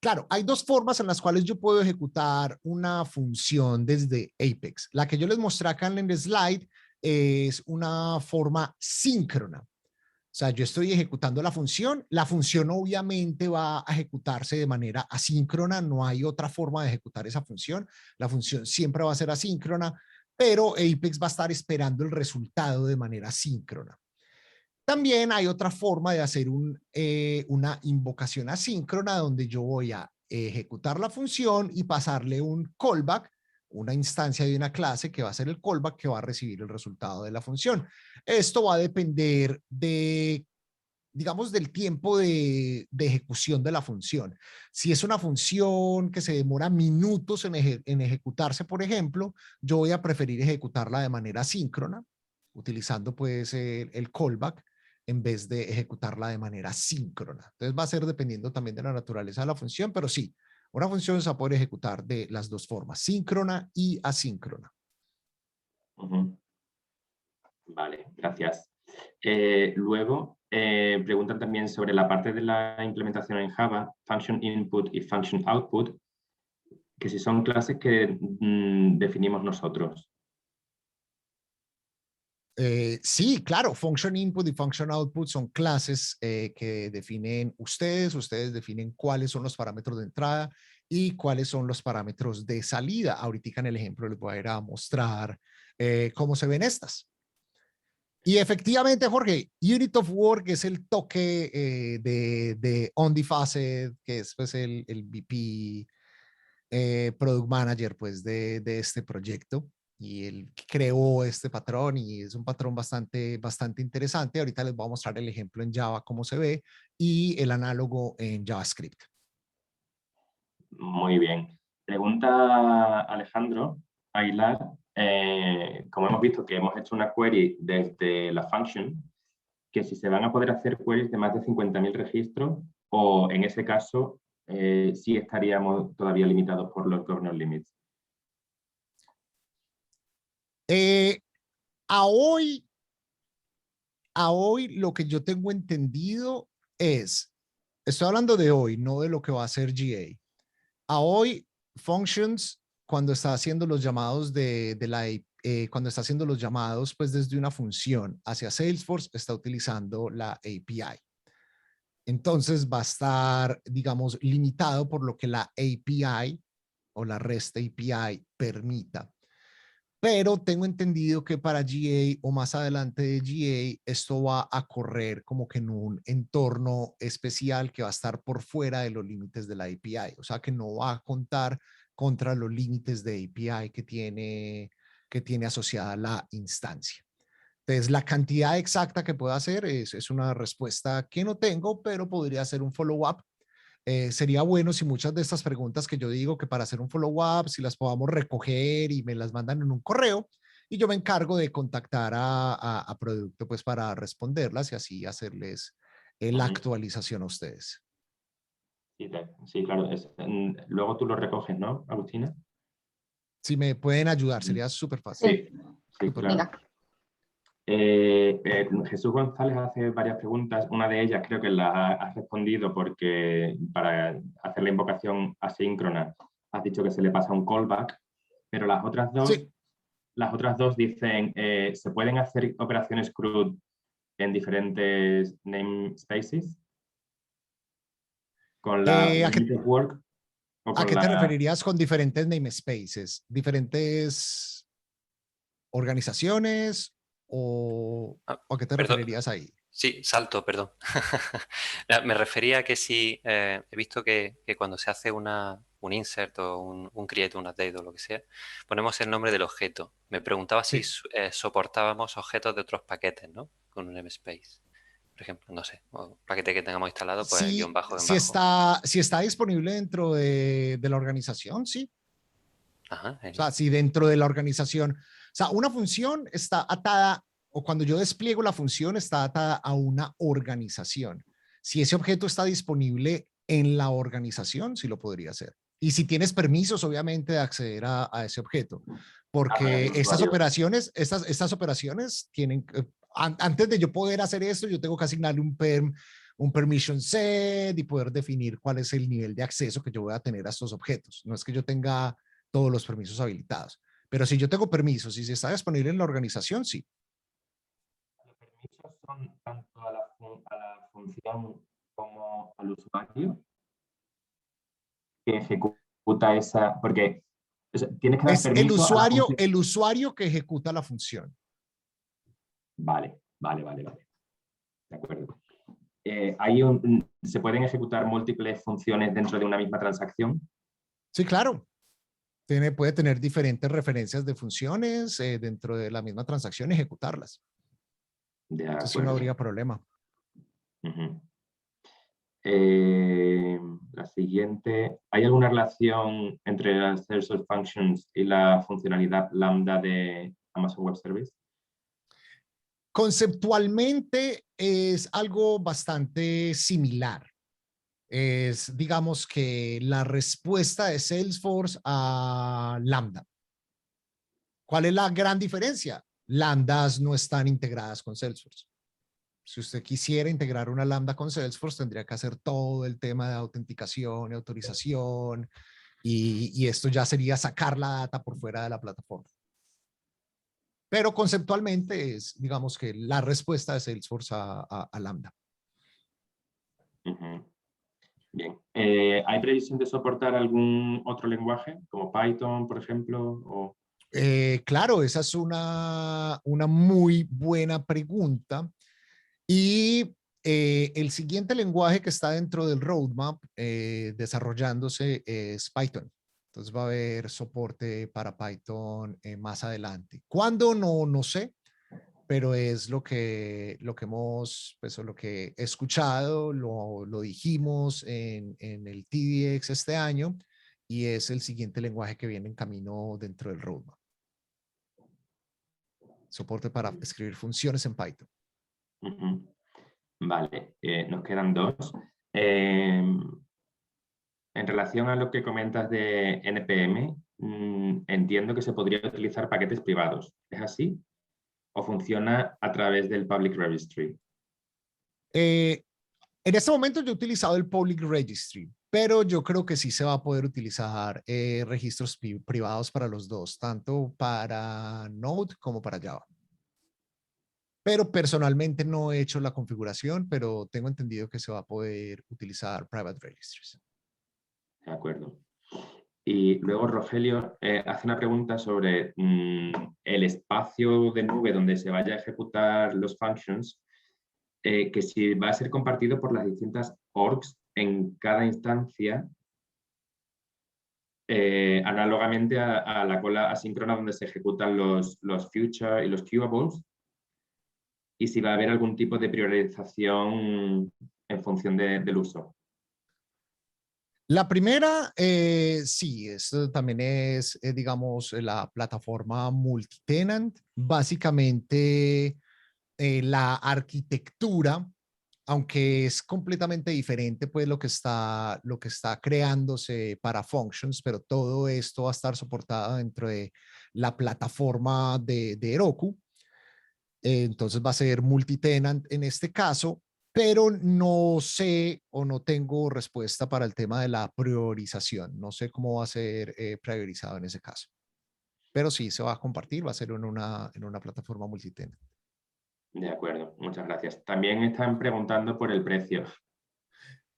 Claro, hay dos formas en las cuales yo puedo ejecutar una función desde Apex. La que yo les mostré acá en el slide es una forma síncrona. O sea, yo estoy ejecutando la función obviamente va a ejecutarse de manera asíncrona, no hay otra forma de ejecutar esa función, la función siempre va a ser asíncrona, pero Apex va a estar esperando el resultado de manera síncrona. También hay otra forma de hacer una invocación asíncrona donde yo voy a ejecutar la función y pasarle un callback, una instancia de una clase que va a ser el callback que va a recibir el resultado de la función. Esto va a depender de, digamos, del tiempo de ejecución de la función. Si es una función que se demora minutos en ejecutarse, por ejemplo, yo voy a preferir ejecutarla de manera síncrona, utilizando pues el callback, en vez de ejecutarla de manera síncrona. Entonces va a ser dependiendo también de la naturaleza de la función, pero sí, una función se va a poder ejecutar de las dos formas, síncrona y asíncrona. Vale, gracias. Luego, preguntan también sobre la parte de la implementación en Java, function input y function output, que si son clases que definimos nosotros. Sí, claro, function input y function output son clases que definen ustedes definen cuáles son los parámetros de entrada y cuáles son los parámetros de salida. Ahorita en el ejemplo les voy a ir a mostrar cómo se ven estas. Y efectivamente, Jorge, Unit of Work es el toque de OnDefaced, que es pues el VP Product Manager pues de este proyecto. Y él creó este patrón y es un patrón bastante interesante. Ahorita les voy a mostrar el ejemplo en Java, cómo se ve, y el análogo en JavaScript. Muy bien. Pregunta Alejandro Aguilar. Como hemos visto que hemos hecho una query desde la function, que si se van a poder hacer queries de más de 50.000 registros o en ese caso sí estaríamos todavía limitados por los governor limits. A hoy lo que yo tengo entendido es, estoy hablando de hoy, no de lo que va a ser GA. A hoy, Functions, cuando está haciendo los llamados cuando está haciendo los llamados pues desde una función hacia Salesforce, está utilizando la API. Entonces va a estar, digamos, limitado por lo que la API o la REST API permita. pero tengo entendido que para GA o más adelante de GA, esto va a correr como que en un entorno especial que va a estar por fuera de los límites de la API, o sea que no va a contar contra los límites de API que tiene asociada la instancia. Entonces, la cantidad exacta que puedo hacer es una respuesta que no tengo, pero podría ser un follow-up. Sería bueno si muchas de estas preguntas que yo digo que para hacer un follow-up, si las podamos recoger y me las mandan en un correo y yo me encargo de contactar a producto pues para responderlas y así hacerles la actualización a ustedes. Sí, claro. Luego tú lo recoges, ¿no, Agustina? Si me pueden ayudar, sería súper fácil. Sí, claro. Jesús González hace varias preguntas. Una de ellas creo que la has respondido porque para hacer la invocación asíncrona has dicho que se le pasa un callback, pero las otras dos dicen, ¿se pueden hacer operaciones CRUD en diferentes namespaces? ¿Con la work? ¿A qué te referirías con diferentes namespaces? ¿Diferentes organizaciones o a qué te referirías ahí? Sí, salto, perdón. Me refería a que si he visto que cuando se hace un insert o un create, un update o lo que sea, ponemos el nombre del objeto. Me preguntaba si soportábamos objetos de otros paquetes, ¿no? Con un namespace. Por ejemplo, no sé, un paquete que tengamos instalado, pues Sí, guión bajo, si está disponible dentro de la organización, sí. Ajá, o sea, si dentro de la organización, o sea, una función está atada, o cuando yo despliego la función está atada a una organización. Si ese objeto está disponible en la organización, sí lo podría hacer. Y si tienes permisos, obviamente, de acceder a ese objeto. Porque estas operaciones tienen, antes de yo poder hacer esto, yo tengo que asignarle un permission set y poder definir cuál es el nivel de acceso que yo voy a tener a estos objetos. No es que yo tenga todos los permisos habilitados. Pero si yo tengo permisos y si está disponible en la organización, sí. ¿Los permisos son tanto a la función como al usuario que ejecuta esa? Porque tienes que dar es permiso el usuario que ejecuta la función. Vale. De acuerdo. ¿Se pueden ejecutar múltiples funciones dentro de una misma transacción? Sí, claro. Puede tener diferentes referencias de funciones dentro de la misma transacción y ejecutarlas. Entonces sí no habría problema. La siguiente, ¿hay alguna relación entre las Salesforce Functions y la funcionalidad Lambda de Amazon Web Service? Conceptualmente es algo bastante similar. Es, digamos que la respuesta de Salesforce a Lambda. ¿Cuál es la gran diferencia? Lambdas no están integradas con Salesforce. Si usted quisiera integrar una Lambda con Salesforce, tendría que hacer todo el tema de autenticación y autorización, y esto ya sería sacar la data por fuera de la plataforma. Pero conceptualmente es, digamos que la respuesta de Salesforce a Lambda. Bien. ¿Hay previsión de soportar algún otro lenguaje, como Python, por ejemplo? Claro, esa es una muy buena pregunta. Y el siguiente lenguaje que está dentro del roadmap desarrollándose es Python. Entonces va a haber soporte para Python más adelante. ¿Cuándo? No sé, pero es lo que hemos, pues, lo que he escuchado, lo dijimos en el TDX este año, y es el siguiente lenguaje que viene en camino dentro del roadmap. Soporte para escribir funciones en Python. Vale, nos quedan dos. En relación a lo que comentas de NPM, entiendo que se podría utilizar paquetes privados. ¿Es así? ¿O funciona a través del Public Registry? En este momento yo he utilizado el Public Registry, pero yo creo que sí se va a poder utilizar registros privados para los dos, tanto para Node como para Java. Pero personalmente no he hecho la configuración, pero tengo entendido que se va a poder utilizar Private Registries. De acuerdo. Y luego Rogelio hace una pregunta sobre el espacio de nube donde se vaya a ejecutar los functions, que si va a ser compartido por las distintas orgs en cada instancia, análogamente a la cola asíncrona donde se ejecutan los future y los queuables, y si va a haber algún tipo de priorización en función del uso. La primera, sí, esto también es, digamos, la plataforma multitenant. Básicamente, la arquitectura, aunque es completamente diferente, pues lo que está creándose para functions, pero todo esto va a estar soportado dentro de la plataforma de Heroku. Entonces va a ser multitenant en este caso, pero no sé o no tengo respuesta para el tema de la priorización. No sé cómo va a ser priorizado en ese caso. Pero sí, se va a compartir, va a ser en una plataforma multitenant. De acuerdo, muchas gracias. También están preguntando por el precio.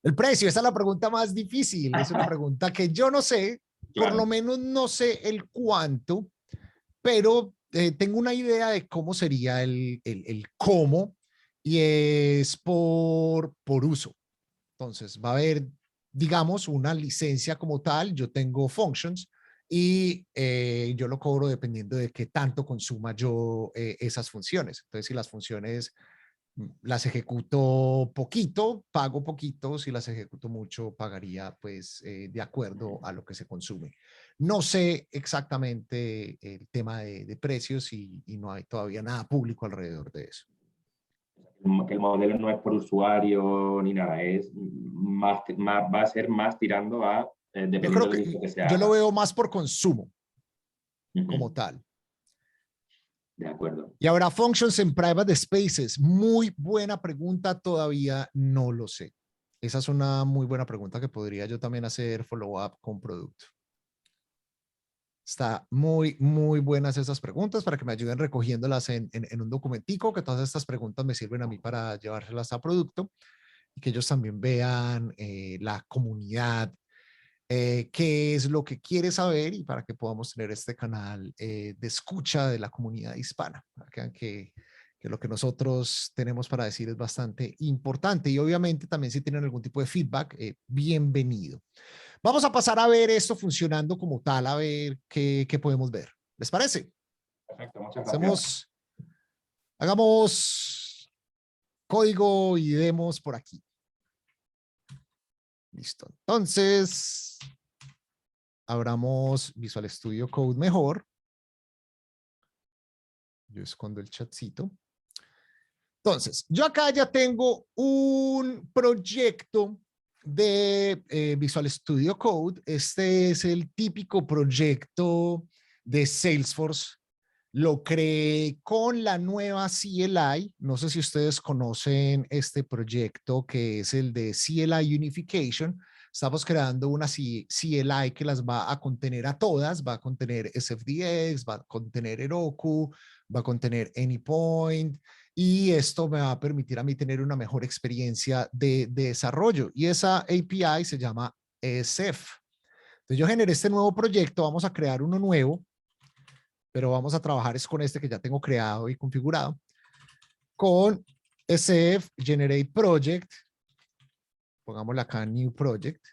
El precio, esa es la pregunta más difícil. Es una pregunta que yo no sé, Claro. por lo menos no sé el cuánto, pero tengo una idea de cómo sería el cómo, y es por uso. Entonces va a haber, digamos, una licencia como tal. Yo tengo functions y yo lo cobro dependiendo de qué tanto consuma yo esas funciones. Entonces, si las funciones las ejecuto poquito, pago poquito. Si las ejecuto mucho, pagaría pues de acuerdo a lo que se consume. No sé exactamente el tema de precios y no hay todavía nada público alrededor de eso. Que el modelo no es por usuario ni nada, es va a ser más tirando a dependiendo del uso que se haga. Yo lo veo más por consumo como tal. De acuerdo. Y habrá functions en private spaces. Muy buena pregunta, todavía no lo sé. Esa es una muy buena pregunta que podría yo también hacer follow-up con producto. Está muy buenas esas preguntas para que me ayuden recogiéndolas en un documentico, que todas estas preguntas me sirven a mí para llevárselas a producto y que ellos también vean la comunidad, qué es lo que quiere saber, y para que podamos tener este canal de escucha de la comunidad hispana, para que vean que lo que nosotros tenemos para decir es bastante importante. Y obviamente también si tienen algún tipo de feedback, bienvenido. Vamos a pasar a ver esto funcionando como tal, a ver qué podemos ver. ¿Les parece? Perfecto, muchas gracias. Hagamos código y demos por aquí. Listo. Entonces, abramos Visual Studio Code mejor. Yo escondo el chatcito. Entonces, yo acá ya tengo un proyecto de Visual Studio Code. Este es el típico proyecto de Salesforce. Lo creé con la nueva CLI. No sé si ustedes conocen este proyecto, que es el de CLI Unification. Estamos creando una CLI que las va a contener a todas. Va a contener SFDX, va a contener Heroku, va a contener Anypoint. Y esto me va a permitir a mí tener una mejor experiencia de desarrollo. Y esa API se llama SF. Entonces yo generé este nuevo proyecto. Vamos a crear uno nuevo, pero vamos a trabajar es con este que ya tengo creado y configurado, con SF Generate Project. Pongámosle acá New Project.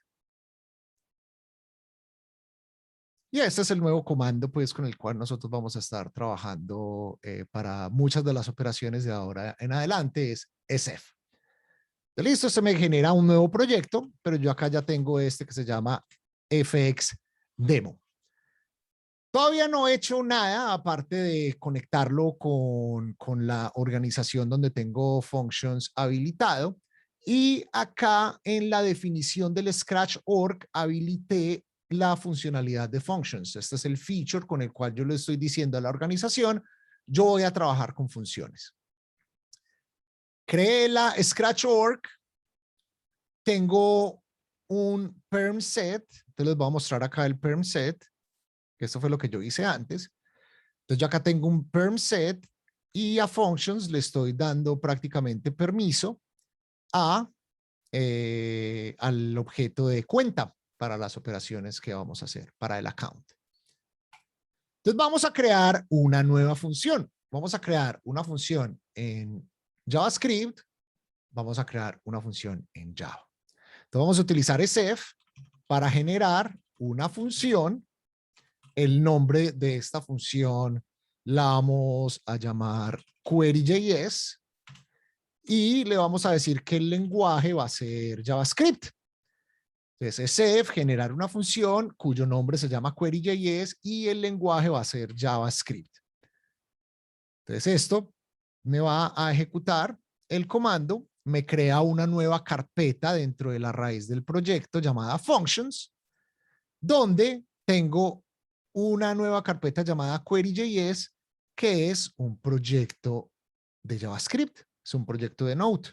Y este es el nuevo comando, pues, con el cual nosotros vamos a estar trabajando para muchas de las operaciones de ahora en adelante, es SF. Listo, se me genera un nuevo proyecto, pero yo acá ya tengo este que se llama FX Demo. Todavía no he hecho nada aparte de conectarlo con la organización donde tengo functions habilitado. Y acá en la definición del Scratch.org habilité la funcionalidad de functions. Este es el feature con el cual yo le estoy diciendo a la organización, yo voy a trabajar con funciones. Creé la Scratch.org. Tengo un perm set. Entonces les voy a mostrar acá el perm set, que esto fue lo que yo hice antes. Entonces yo acá tengo un perm set y a functions le estoy dando prácticamente permiso al objeto de cuenta. para las operaciones que vamos a hacer para el account. Entonces vamos a crear una nueva función. Vamos a crear una función en JavaScript. Vamos a crear una función en Java. Entonces vamos a utilizar SF para generar una función. El nombre de esta función la vamos a llamar query.js y le vamos a decir que el lenguaje va a ser JavaScript. Entonces, SF, generar una función cuyo nombre se llama query.js y el lenguaje va a ser JavaScript. Entonces, esto me va a ejecutar el comando, me crea una nueva carpeta dentro de la raíz del proyecto llamada Functions, donde tengo una nueva carpeta llamada query.js, que es un proyecto de JavaScript, es un proyecto de Node.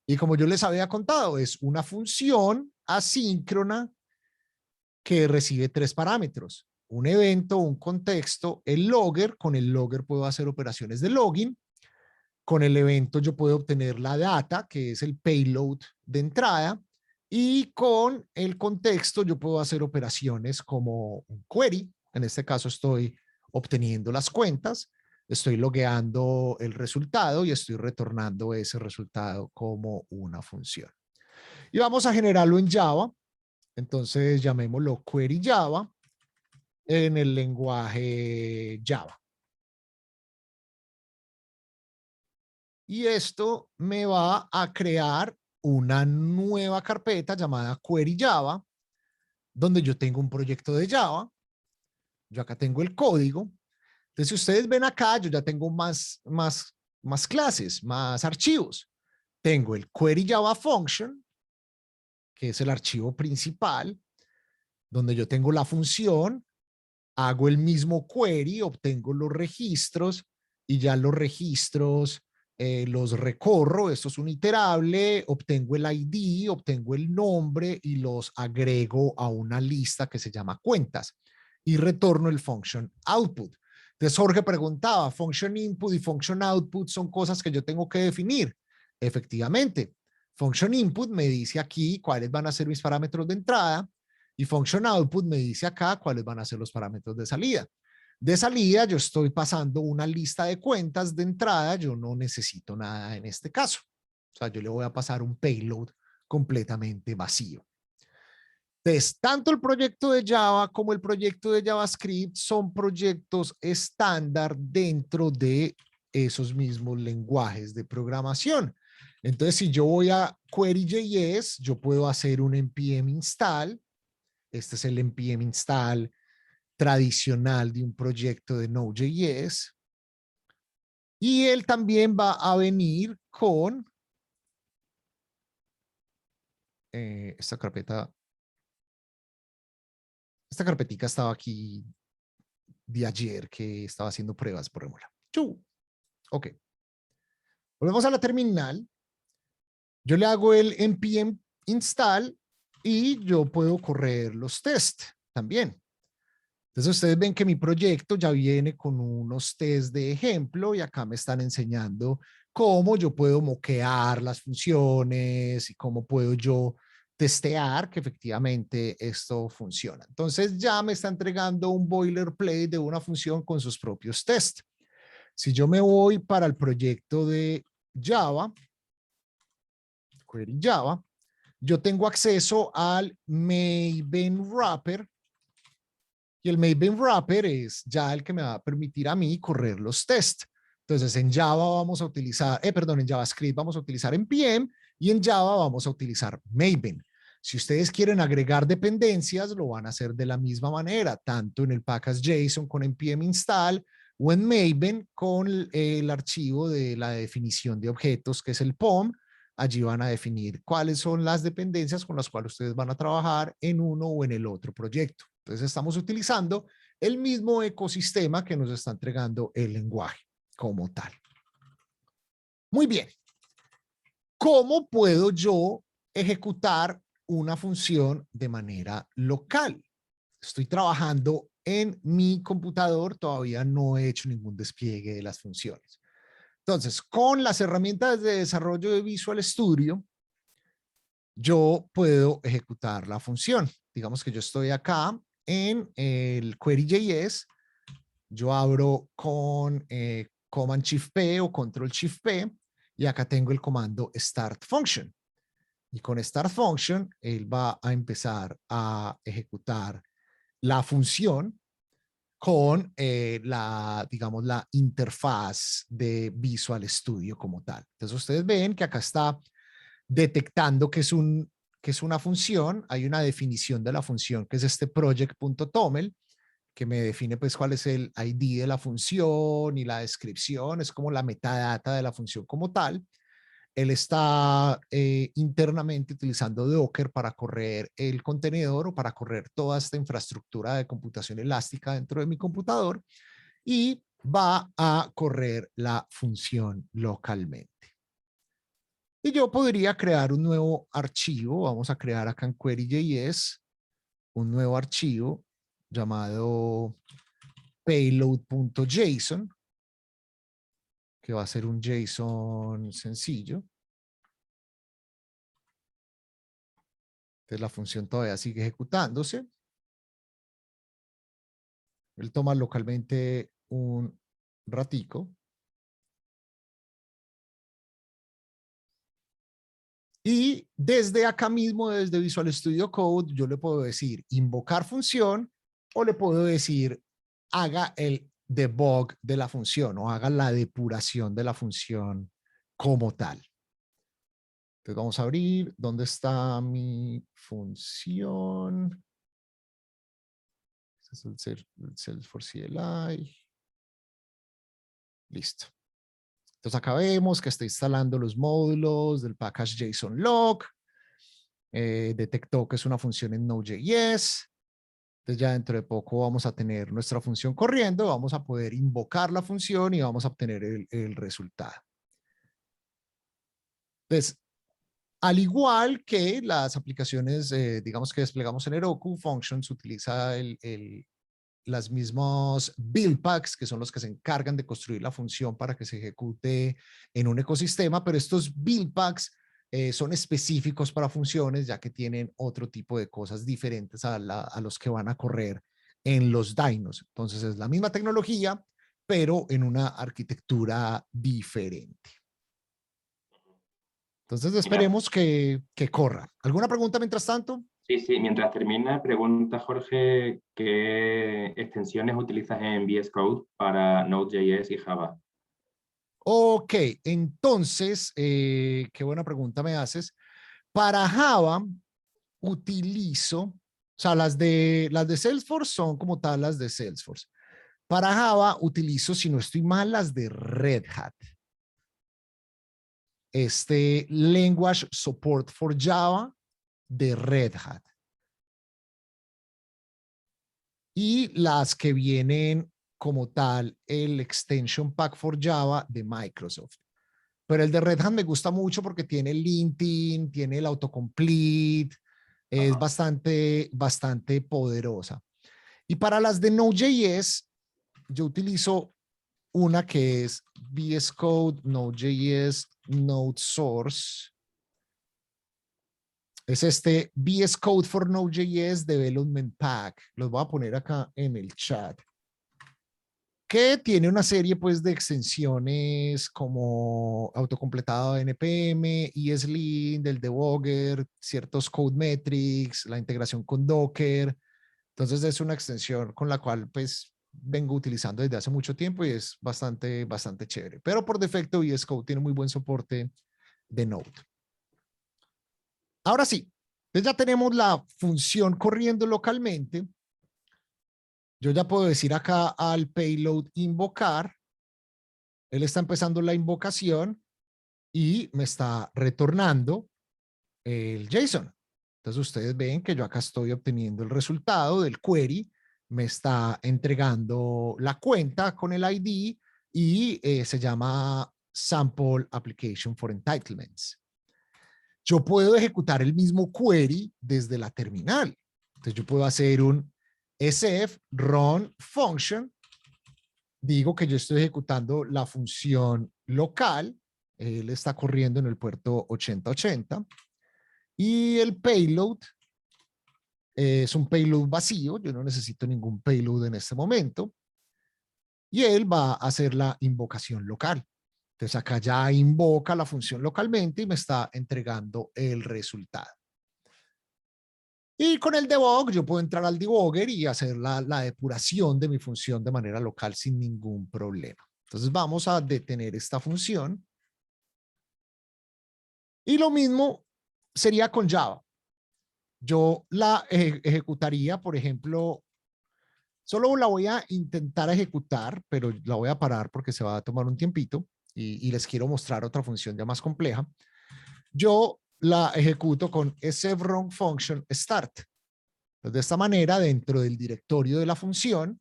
Y como yo les había contado, es una función asíncrona que recibe 3 parámetros: un evento, un contexto, el logger. Con el logger puedo hacer operaciones de login. Con el evento yo puedo obtener la data, que es el payload de entrada. Y con el contexto yo puedo hacer operaciones como un query. En este caso estoy obteniendo las cuentas, estoy logueando el resultado y estoy retornando ese resultado como una función. Y vamos a generarlo en Java. Entonces llamémoslo query Java en el lenguaje Java. Y esto me va a crear una nueva carpeta llamada query Java, donde yo tengo un proyecto de Java. Yo acá tengo el código. Entonces, si ustedes ven acá, yo ya tengo más clases, más archivos. Tengo el query Java function, que es el archivo principal, donde yo tengo la función, hago el mismo query, obtengo los registros y ya los registros los recorro. Esto es un iterable, obtengo el ID, obtengo el nombre y los agrego a una lista que se llama cuentas y retorno el function output. Entonces Jorge preguntaba, function input y function output son cosas que yo tengo que definir. Efectivamente, function input me dice aquí cuáles van a ser mis parámetros de entrada y function output me dice acá cuáles van a ser los parámetros de salida. De salida yo estoy pasando una lista de cuentas. De entrada yo no necesito nada en este caso. O sea, yo le voy a pasar un payload completamente vacío. Entonces, tanto el proyecto de Java como el proyecto de JavaScript son proyectos estándar dentro de esos mismos lenguajes de programación. Entonces, si yo voy a query.js, yo puedo hacer un npm install. Este es el npm install tradicional de un proyecto de Node.js. Y él también va a venir con esta carpeta. Esta carpetica estaba aquí de ayer que estaba haciendo pruebas por remora. Ok. Volvemos a la terminal. Yo le hago el npm install y yo puedo correr los tests también. Entonces ustedes ven que mi proyecto ya viene con unos test de ejemplo y acá me están enseñando cómo yo puedo moquear las funciones y cómo puedo yo testear que efectivamente esto funciona. Entonces ya me está entregando un boilerplate de una función con sus propios tests. Si yo me voy para el proyecto de Java, query Java, yo tengo acceso al Maven Wrapper. Y el Maven Wrapper es ya el que me va a permitir a mí correr los tests. Entonces en Java vamos a utilizar, en JavaScript vamos a utilizar npm y en Java vamos a utilizar Maven. Si ustedes quieren agregar dependencias, lo van a hacer de la misma manera, tanto en el package.json con npm install o en Maven con el archivo de la definición de objetos, que es el POM. Allí van a definir cuáles son las dependencias con las cuales ustedes van a trabajar en uno o en el otro proyecto. Entonces estamos utilizando el mismo ecosistema que nos está entregando el lenguaje como tal. Muy bien. ¿Cómo puedo yo ejecutar una función de manera local? Estoy trabajando en mi computador, todavía no he hecho ningún despliegue de las funciones. Entonces, con las herramientas de desarrollo de Visual Studio, yo puedo ejecutar la función. Digamos que yo estoy acá en el Query.js, yo abro con Command Shift P o Control Shift P y acá tengo el comando Start Function. Y con Start Function, él va a empezar a ejecutar la función con digamos, la interfaz de Visual Studio como tal. Entonces ustedes ven que acá está detectando que es una función. Hay una definición de la función que es este project.toml, que me define pues cuál es el ID de la función y la descripción, es como la metadata de la función como tal. Él está internamente utilizando Docker para correr el contenedor o para correr toda esta infraestructura de computación elástica dentro de mi computador y va a correr la función localmente. Y yo podría crear un nuevo archivo. Vamos a crear acá en Query.js un nuevo archivo llamado payload.json, que va a ser un JSON sencillo. Entonces la función todavía sigue ejecutándose. Él toma localmente un ratico. Y desde acá mismo, desde Visual Studio Code, yo le puedo decir invocar función o le puedo decir haga el debug de la función o haga la depuración de la función como tal. Entonces vamos a abrir. ¿Dónde está mi función? Este es el Salesforce CLI. Listo. Entonces acá vemos que está instalando los módulos del package JSON log. Detectó que es una función en Node.js. Entonces ya dentro de poco vamos a tener nuestra función corriendo, vamos a poder invocar la función y vamos a obtener el resultado. Entonces, al igual que las aplicaciones, digamos que desplegamos en Heroku, Functions utiliza las mismos build packs, que son los que se encargan de construir la función para que se ejecute en un ecosistema, pero estos build packs son específicos para funciones, ya que tienen otro tipo de cosas diferentes a los que van a correr en los dynos. Entonces es la misma tecnología, pero en una arquitectura diferente. Entonces esperemos que corra. ¿Alguna pregunta mientras tanto? Sí, sí, mientras termina, pregunta Jorge, ¿qué extensiones utilizas en VS Code para Node.js y Java? Ok, entonces, qué buena pregunta me haces. Para Java utilizo, o sea, las de Salesforce son como tal las de Salesforce. Para Java utilizo, si no estoy mal, las de Red Hat. Language Support for Java de Red Hat. Y las que vienen como tal, el Extension Pack for Java de Microsoft. Pero el de Red Hat me gusta mucho porque tiene el linting, tiene el autocomplete, es bastante poderosa. Y para las de Node.js, yo utilizo una que es VS Code, Node.js, Node Source. Es VS Code for Node.js Development Pack. Los voy a poner acá en el chat. Que tiene una serie pues de extensiones como autocompletado NPM, ESLint, del debugger, ciertos code metrics, la integración con Docker. Entonces es una extensión con la cual pues vengo utilizando desde hace mucho tiempo y es bastante chévere. Pero por defecto VS Code tiene muy buen soporte de Node. Ahora sí, entonces ya tenemos la función corriendo localmente. Yo ya puedo decir acá al payload invocar. Él está empezando la invocación y me está retornando el JSON. Entonces ustedes ven que yo acá estoy obteniendo el resultado del query. Me está entregando la cuenta con el ID y se llama Sample Application for Entitlements. Yo puedo ejecutar el mismo query desde la terminal. Entonces yo puedo hacer un sf run function. Digo que yo estoy ejecutando la función local. Él está corriendo en el puerto 8080. Y el payload es un payload vacío. Yo no necesito ningún payload en este momento. Y él va a hacer la invocación local. Entonces acá ya invoca la función localmente y me está entregando el resultado. Y con el debug yo puedo entrar al debugger y hacer la depuración de mi función de manera local sin ningún problema. Entonces vamos a detener esta función. Y lo mismo sería con Java. Yo la ejecutaría, por ejemplo, solo la voy a intentar ejecutar, pero la voy a parar porque se va a tomar un tiempito y les quiero mostrar otra función ya más compleja. Yo la ejecuto con srun function start. Entonces, de esta manera, dentro del directorio de la función,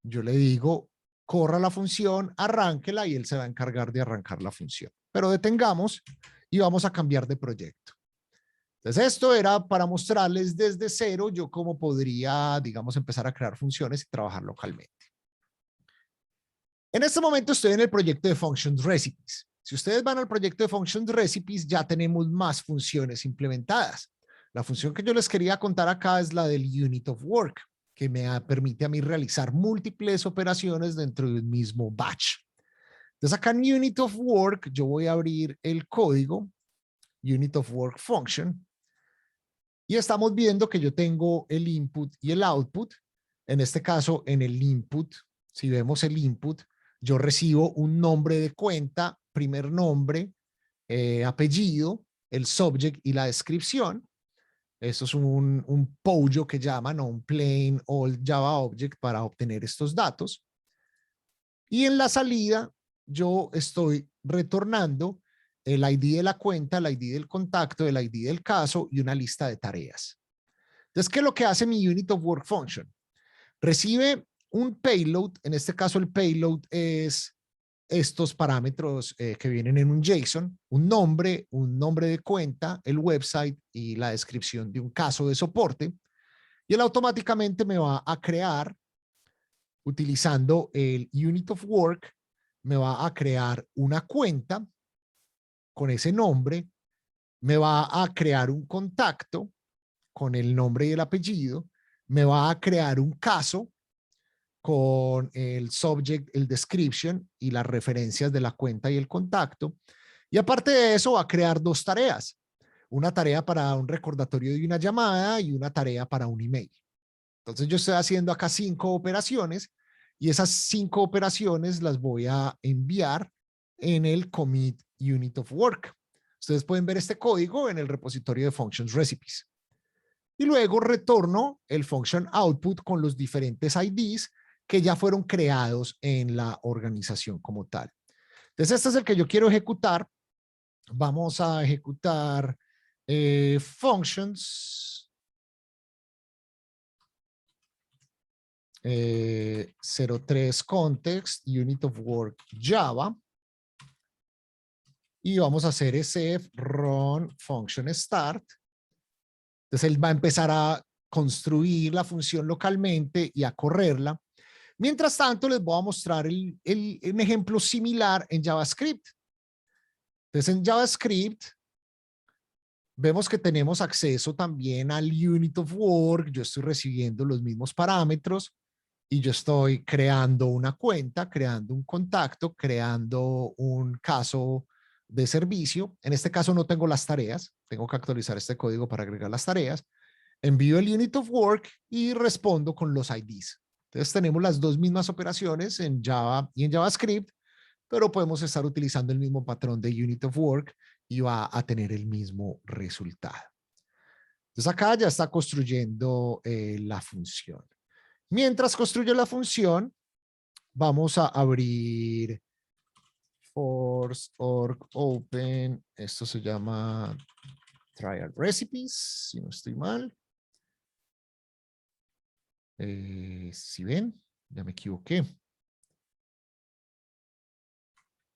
yo le digo, corra la función, arránquela y él se va a encargar de arrancar la función. Pero detengamos y vamos a cambiar de proyecto. Entonces, esto era para mostrarles desde cero yo cómo podría, digamos, empezar a crear funciones y trabajar localmente. En este momento estoy en el proyecto de Functions Recipes. Si ustedes van al proyecto de Functions Recipes, ya tenemos más funciones implementadas. La función que yo les quería contar acá es la del Unit of Work, que me permite a mí realizar múltiples operaciones dentro del mismo batch. Entonces acá en Unit of Work yo voy a abrir el código Unit of Work Function y estamos viendo que yo tengo el input y el output. En este caso, en el input, si vemos el input, yo recibo un nombre de cuenta, primer nombre, apellido, el subject y la descripción. Esto es un POJO que llaman, o un plain old Java object para obtener estos datos. Y en la salida, yo estoy retornando el ID de la cuenta, el ID del contacto, el ID del caso y una lista de tareas. Entonces, ¿qué es lo que hace mi Unit of Work Function? Recibe un payload, en este caso el payload es estos parámetros que vienen en un JSON, un nombre de cuenta, el website y la descripción de un caso de soporte. Y él automáticamente me va a crear, utilizando el Unit of Work, me va a crear una cuenta con ese nombre, me va a crear un contacto con el nombre y el apellido, me va a crear un caso con el subject, el description y las referencias de la cuenta y el contacto. Y aparte de eso va a crear dos tareas. Una tarea para un recordatorio de una llamada y una tarea para un email. Entonces yo estoy haciendo acá 5 operaciones y esas 5 operaciones las voy a enviar en el commit Unit of Work. Ustedes pueden ver este código en el repositorio de Functions Recipes. Y luego retorno el function output con los diferentes IDs que ya fueron creados en la organización como tal. Entonces, este es el que yo quiero ejecutar. Vamos a ejecutar functions 03 context unit of work Java y vamos a hacer sf run function start. Entonces, él va a empezar a construir la función localmente y a correrla. Mientras tanto, les voy a mostrar un ejemplo similar en JavaScript. Entonces, en JavaScript, vemos que tenemos acceso también al Unit of Work. Yo estoy recibiendo los mismos parámetros y yo estoy creando una cuenta, creando un contacto, creando un caso de servicio. En este caso no tengo las tareas. Tengo que actualizar este código para agregar las tareas. Envío el Unit of Work y respondo con los IDs. Entonces tenemos las dos mismas operaciones en Java y en JavaScript, pero podemos estar utilizando el mismo patrón de Unit of Work y va a tener el mismo resultado. Entonces acá ya está construyendo la función. Mientras construye la función, vamos a abrir force org open. Esto se llama trial recipes, si no estoy mal. Si ven, ya me equivoqué.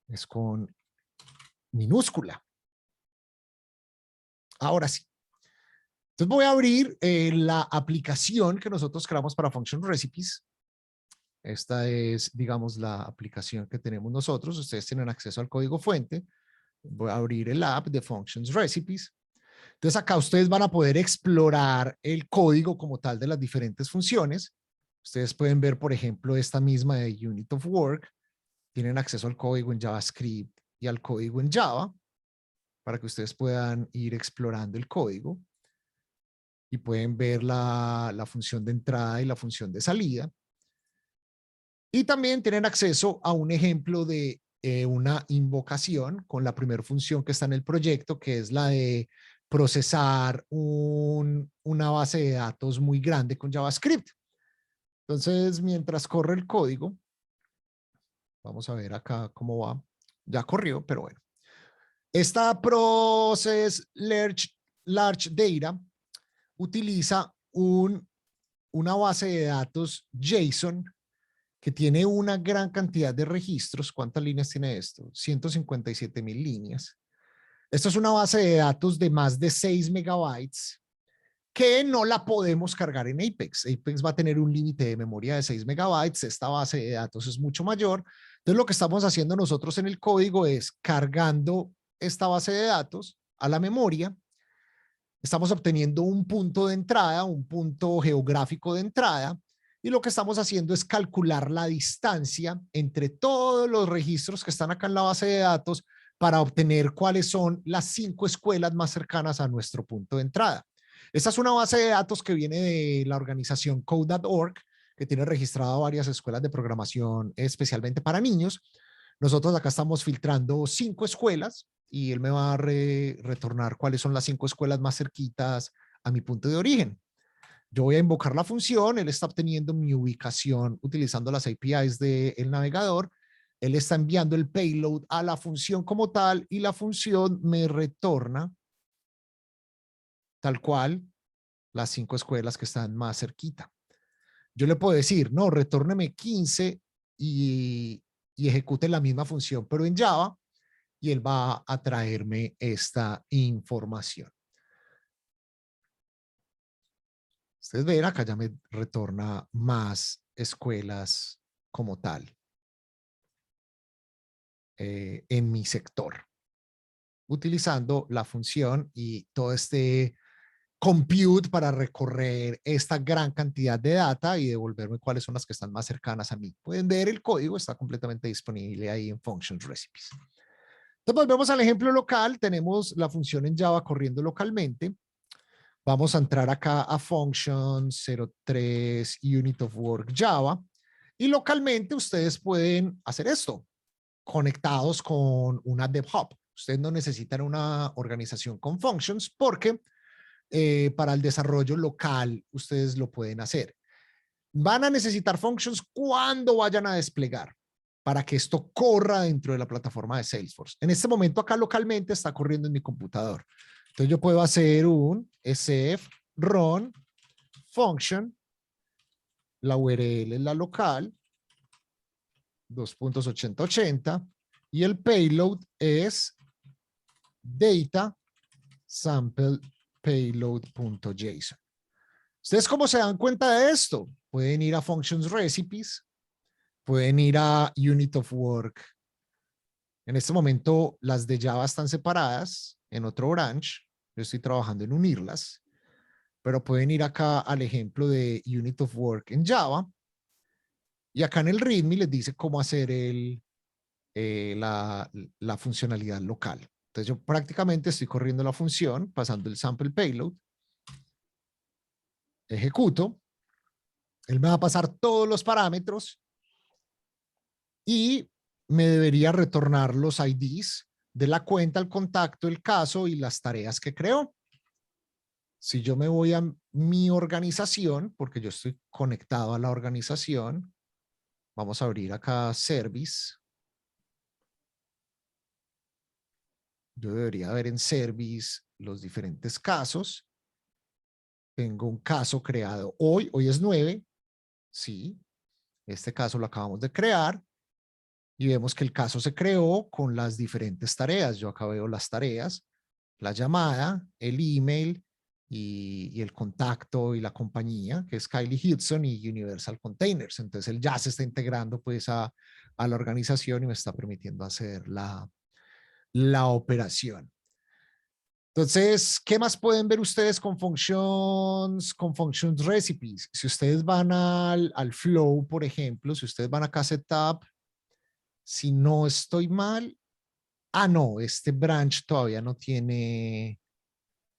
Es con minúscula. Ahora sí. Entonces voy a abrir la aplicación que nosotros creamos para Function Recipes. Esta es, digamos, la aplicación que tenemos nosotros. Ustedes tienen acceso al código fuente. Voy a abrir el app de Functions Recipes. Entonces acá ustedes van a poder explorar el código como tal de las diferentes funciones. Ustedes pueden ver, por ejemplo, esta misma de Unit of Work. Tienen acceso al código en JavaScript y al código en Java para que ustedes puedan ir explorando el código y pueden ver la función de entrada y la función de salida. Y también tienen acceso a un ejemplo de una invocación con la primera función que está en el proyecto, que es la de procesar una base de datos muy grande con JavaScript. Entonces, mientras corre el código, vamos a ver acá cómo va. Ya corrió, pero bueno. Esta Process Large Data utiliza una base de datos JSON que tiene una gran cantidad de registros. ¿Cuántas líneas tiene esto? 157,000 líneas. Esto es una base de datos de más de 6 megabytes que no la podemos cargar en Apex. Apex va a tener un límite de memoria de 6 megabytes. Esta base de datos es mucho mayor. Entonces, lo que estamos haciendo nosotros en el código es cargando esta base de datos a la memoria. Estamos obteniendo un punto de entrada, un punto geográfico de entrada, y lo que estamos haciendo es calcular la distancia entre todos los registros que están acá en la base de datos para obtener cuáles son las 5 escuelas más cercanas a nuestro punto de entrada. Esta es una base de datos que viene de la organización Code.org, que tiene registrado varias escuelas de programación especialmente para niños. Nosotros acá estamos filtrando 5 escuelas y él me va a retornar cuáles son las 5 escuelas más cerquitas a mi punto de origen. Yo voy a invocar la función, él está obteniendo mi ubicación utilizando las APIs del navegador, él está enviando el payload a la función como tal y la función me retorna tal cual las 5 escuelas que están más cerquita. Yo le puedo decir, no, retórneme 15 y ejecute la misma función, pero en Java, y él va a traerme esta información. Ustedes ven, acá ya me retorna más escuelas como tal en mi sector, utilizando la función y todo este compute para recorrer esta gran cantidad de data y devolverme cuáles son las que están más cercanas a mí. Pueden ver el código, está completamente disponible ahí en Functions Recipes. Entonces volvemos al ejemplo local, tenemos la función en Java corriendo localmente. Vamos a entrar acá a Functions 03 Unit of Work Java y localmente ustedes pueden hacer esto, conectados con una DevHub. Ustedes no necesitan una organización con Functions porque para el desarrollo local ustedes lo pueden hacer. Van a necesitar Functions cuando vayan a desplegar para que esto corra dentro de la plataforma de Salesforce. En este momento acá localmente está corriendo en mi computador. Entonces yo puedo hacer un sf run function, la URL es la local, 2.8080, y el payload es data sample payload.json. ¿Ustedes cómo se dan cuenta de esto? Pueden ir a Functions Recipes, pueden ir a Unit of Work. En este momento las de Java están separadas en otro branch. Yo estoy trabajando en unirlas, pero pueden ir acá al ejemplo de Unit of Work en Java y acá en el README les dice cómo hacer la funcionalidad local. Entonces yo prácticamente estoy corriendo la función, pasando el sample payload, ejecuto, él me va a pasar todos los parámetros y me debería retornar los IDs de la cuenta, el contacto, el caso y las tareas que creó. Si yo me voy a mi organización, porque yo estoy conectado a la organización, vamos a abrir acá Service. Yo debería ver en Service los diferentes casos. Tengo un caso creado hoy es 9. Sí, este caso lo acabamos de crear. Y vemos que el caso se creó con las diferentes tareas. Yo acá veo las tareas, la llamada, el email y el contacto y la compañía, que es Kylie Hudson y Universal Containers. Entonces él ya se está integrando pues a la organización y me está permitiendo hacer la operación. Entonces, ¿qué más pueden ver ustedes con functions recipes? Si ustedes van al flow, por ejemplo, si ustedes van acá a setup, si no estoy mal, no, este branch todavía no tiene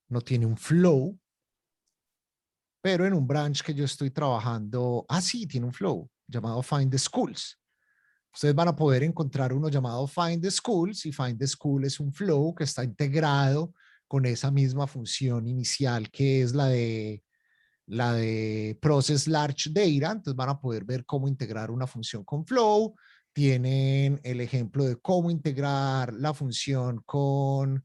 un flow, pero en un branch que yo estoy trabajando, sí, tiene un flow llamado Find the Schools. Ustedes van a poder encontrar uno llamado Find the Schools, y Find the School es un flow que está integrado con esa misma función inicial que es la de Process Large Data. Entonces van a poder ver cómo integrar una función con flow. Tienen el ejemplo de cómo integrar la función con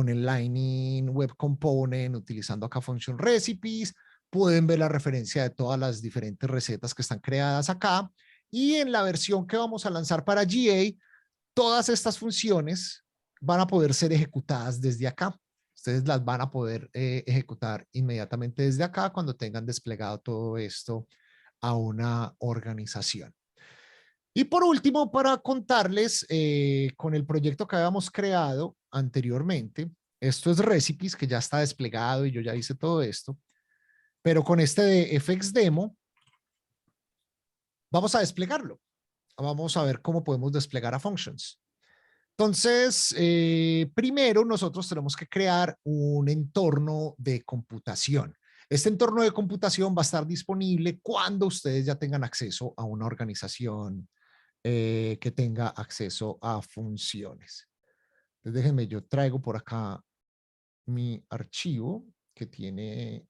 el Lightning Web Component utilizando acá Function Recipes. Pueden ver la referencia de todas las diferentes recetas que están creadas acá. Y en la versión que vamos a lanzar para GA, todas estas funciones van a poder ser ejecutadas desde acá. Ustedes las van a poder ejecutar inmediatamente desde acá cuando tengan desplegado todo esto a una organización. Y por último, para contarles con el proyecto que habíamos creado anteriormente, esto es Recipes, que ya está desplegado y yo ya hice todo esto, pero con este de FXDemo vamos a desplegarlo. Vamos a ver cómo podemos desplegar a functions. Entonces, primero nosotros tenemos que crear un entorno de computación. Este entorno de computación va a estar disponible cuando ustedes ya tengan acceso a una organización que tenga acceso a funciones. Entonces, déjenme, yo traigo por acá mi archivo que tiene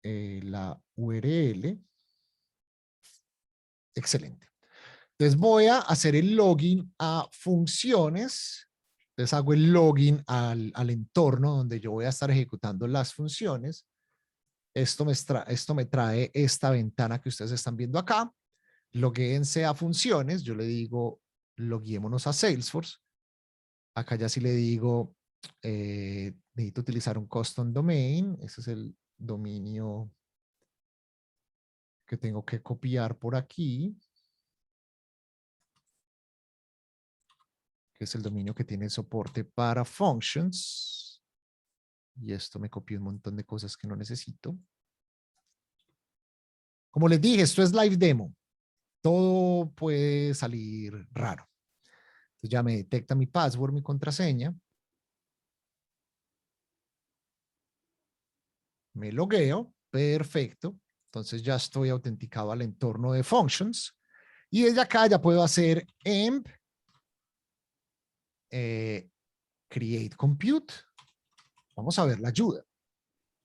la URL. Excelente. Entonces voy a hacer el login a funciones. Entonces hago el login al entorno donde yo voy a estar ejecutando las funciones. Esto me trae esta ventana que ustedes están viendo acá. Loguéense a funciones. Yo le digo, loguémonos a Salesforce. Acá ya sí le digo, necesito utilizar un custom domain. Ese es el dominio que tengo que copiar por aquí, que es el dominio que tiene soporte para functions. Y esto me copió un montón de cosas que no necesito. Como les dije, esto es live demo. Todo puede salir raro. Entonces ya me detecta mi password, mi contraseña. Me logueo. Perfecto. Entonces ya estoy autenticado al entorno de functions. Y desde acá ya puedo hacer emp create compute. Vamos a ver la ayuda.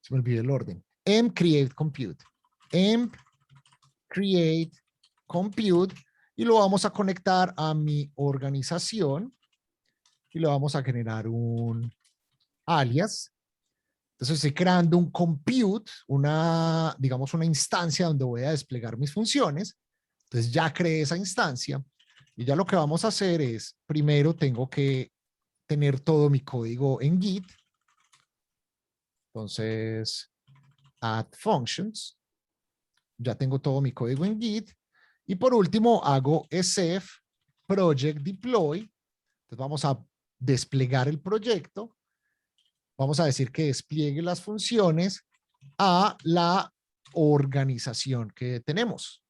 Se me olvidó el orden. Emp create compute. Emp create compute. Y lo vamos a conectar a mi organización. Y le vamos a generar un alias. Entonces estoy creando un compute, digamos una instancia donde voy a desplegar mis funciones. Entonces ya creé esa instancia. Y ya lo que vamos a hacer es, primero tengo que tener todo mi código en Git. Entonces, add functions. Ya tengo todo mi código en Git. Y por último, hago sf project deploy. Entonces vamos a desplegar el proyecto. Vamos a decir que despliegue las funciones a la organización que tenemos.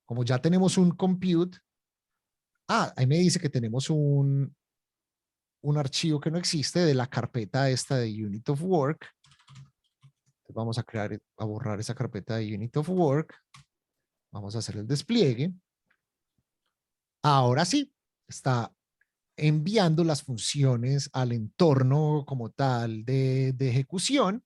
Como ya tenemos un compute, ahí me dice que tenemos un archivo que no existe de la carpeta esta de Unit of Work. Entonces vamos a borrar esa carpeta de Unit of Work. Vamos a hacer el despliegue. Ahora sí, está enviando las funciones al entorno como tal de ejecución.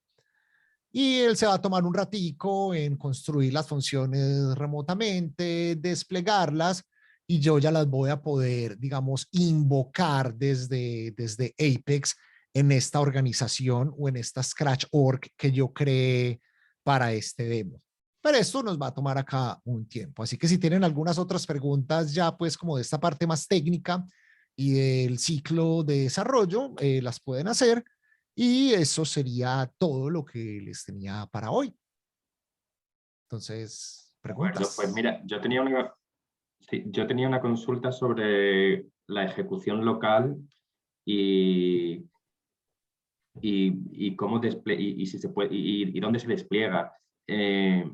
Y él se va a tomar un ratico en construir las funciones remotamente, desplegarlas, y yo ya las voy a poder, digamos, invocar desde Apex en esta organización o en esta Scratch org que yo creé para este demo. Pero esto nos va a tomar acá un tiempo. Así que si tienen algunas otras preguntas ya pues como de esta parte más técnica y del ciclo de desarrollo, las pueden hacer. Y eso sería todo lo que les tenía para hoy. Entonces, preguntas. Bueno, pues mira, yo tenía una consulta sobre la ejecución local y y cómo y si se puede, y dónde se despliega. He